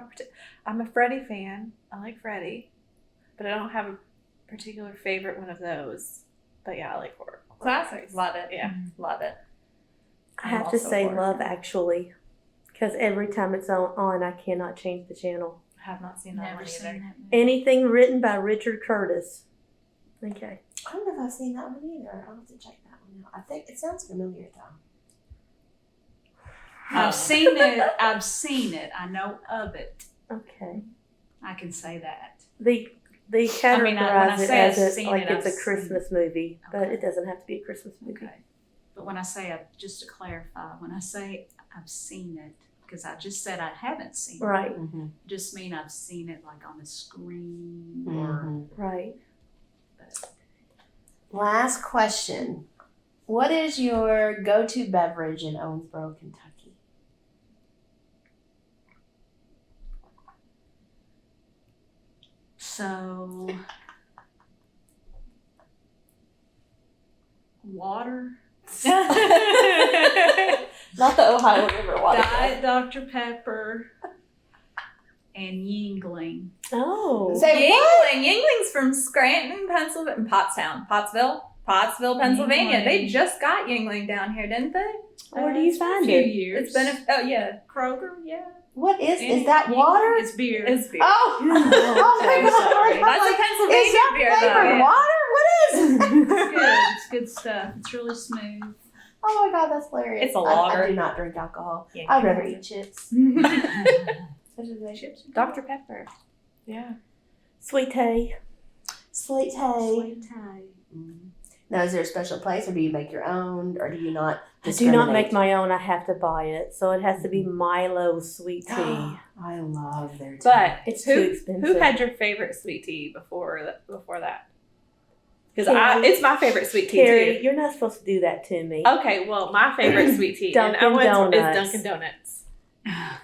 I'm a Freddy fan. I like Freddy, but I don't have a particular favorite one of those. But yeah, I like horror. Classics. Love it. Yeah. Love it. I have to also say horror. Love Actually. Because every time it's on, I cannot change the channel. I have not seen that Never one seen either. that movie. Anything written by Richard Curtis. Okay. I don't know if I've seen that one either. I'll have to check that one out. I think it sounds familiar though. I've seen it. I've seen it. I know of it. Okay. I can say that. They categorize I mean, when I it say I've as seen like it, it's I've a seen Christmas movie, but Okay. it doesn't have to be a Christmas movie. Okay. But when I say, just to clarify, when I say I've seen it, because I just said I haven't seen Right, it, just mean I've seen it like on the screen or. right. Last question. What is your go-to beverage in Owensboro, Kentucky? So, water, Not the Ohio River water. Diet Dr. Pepper, and Yingling. Oh. Say what? Yingling's from Scranton, Pennsylvania. Pottsville, Pennsylvania. Yingling. They just got Yingling down here, didn't they? Where do you It's been find a few it? years. It's been oh yeah, Kroger, yeah. What is And that Yingling, water? It's beer. it's beer. Oh, oh my I'm God. sorry. I'm That's like, a Pennsylvania is that beer, flavored though. water? What is It's it? good. It's good stuff. It's really smooth. Oh my God, that's hilarious. It's a I lager. do not drink alcohol. Yeah, I'd rather eat chips. Chips. Dr. Pepper. Yeah. Sweet tea. Sweet tea. Sweet tea. Now, is there a special place, or do you make your own, or do you not I do not make discriminate? my own. I have to buy it. So it has to be Milo sweet tea. I love their tea. But It's who, too expensive. Who had your favorite sweet tea before that? Because Carrie. it's my favorite sweet tea Carrie, too. you're not supposed to do that to me. Okay, well, my favorite sweet tea in Dunkin' Owensboro is Donuts. Dunkin' Donuts.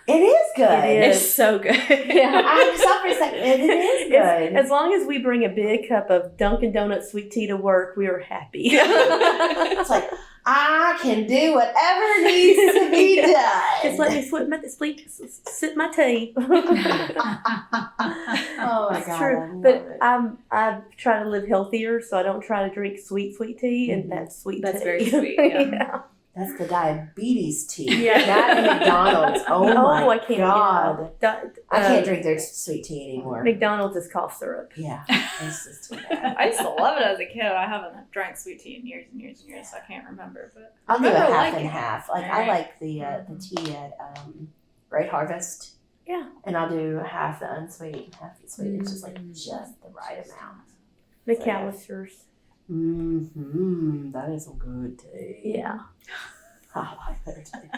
it is good. It is. It's so good. I stopped for a second. It is good. As long as we bring a big cup of Dunkin' Donuts sweet tea to work, we are happy. It's like, I can do whatever needs to be done. Just let me sip my tea. Oh my It's God. true. I love But it. I try to live healthier, so I don't try to drink sweet tea, and that's sweet That's tea. very sweet, yeah. Yeah. That's the diabetes tea. Yeah. That and McDonald's. Oh, my I can't. God. Yeah. I can't drink their sweet tea anymore. McDonald's is cough syrup. Yeah. It's just too bad. I used to love it as a kid. I haven't drank sweet tea in years and years and years, so I can't remember. But I'll do a remember half liking and it. half. Like I Alright. like the tea at Great Harvest. Yeah. And I'll do half the unsweet and half the sweet. It's just like just the right amount. McAllister's. Mm-hmm. That is some good tea. Yeah. I like their tea.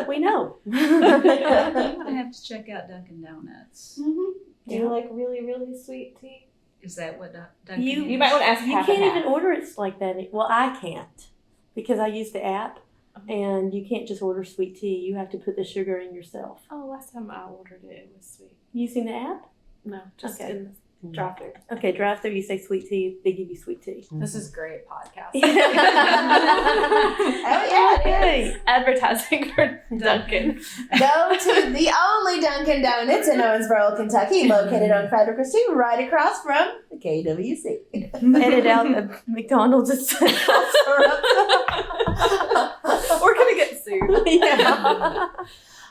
We know. I'm gonna have to check out Dunkin' Donuts. Do you like really, really sweet tea? Is that what Dunkin' You- is? You might want to ask You half can't and even half. order it like that. Well, I can't because I use the app, and you can't just order sweet tea. You have to put the sugar in yourself. Oh, last time I ordered it, it was sweet. Using the app? No, just Okay. in Drive through. Okay, drive through, you say sweet tea, they give you sweet tea. This is great podcast. Oh yeah, it is. Advertising for Dunkin'. Go to the only Dunkin' Donuts in Owensboro, Kentucky, located on Frederick Street, right across from the KWC. Edit out the McDonald's and We're gonna get sued. Yeah.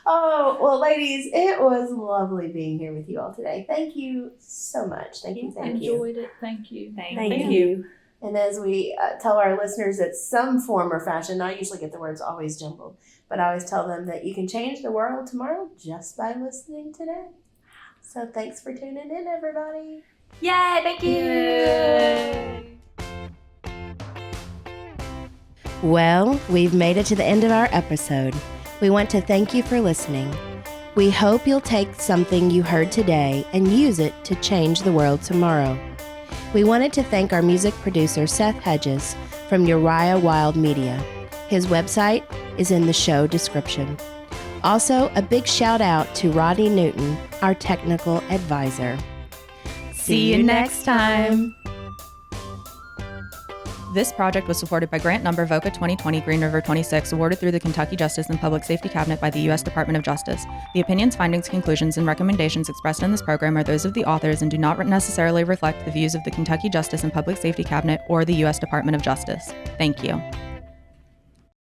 Oh, well, ladies, it was lovely being here with you all today. Thank you so much. Thank you. Enjoyed it. Thank you. Thank you. And as we tell our listeners that some form or fashion, I usually get the words always jumbled, but I always tell them that you can change the world tomorrow just by listening today. So thanks for tuning in, everybody. Yay, thank you. Yay. Well, we've made it to the end of our episode. We want to thank you for listening. We hope you'll take something you heard today and use it to change the world tomorrow. We wanted to thank our music producer, Seth Hedges, from Uriah Wild Media. His website is in the show description. Also, a big shout out to Roddy Newton, our technical advisor. See you next time. This project was supported by grant number VOCA 2020 Green River 26, awarded through the Kentucky Justice and Public Safety Cabinet by the U.S. Department of Justice. The opinions, findings, conclusions, and recommendations expressed in this program are those of the authors and do not necessarily reflect the views of the Kentucky Justice and Public Safety Cabinet or the U.S. Department of Justice. Thank you.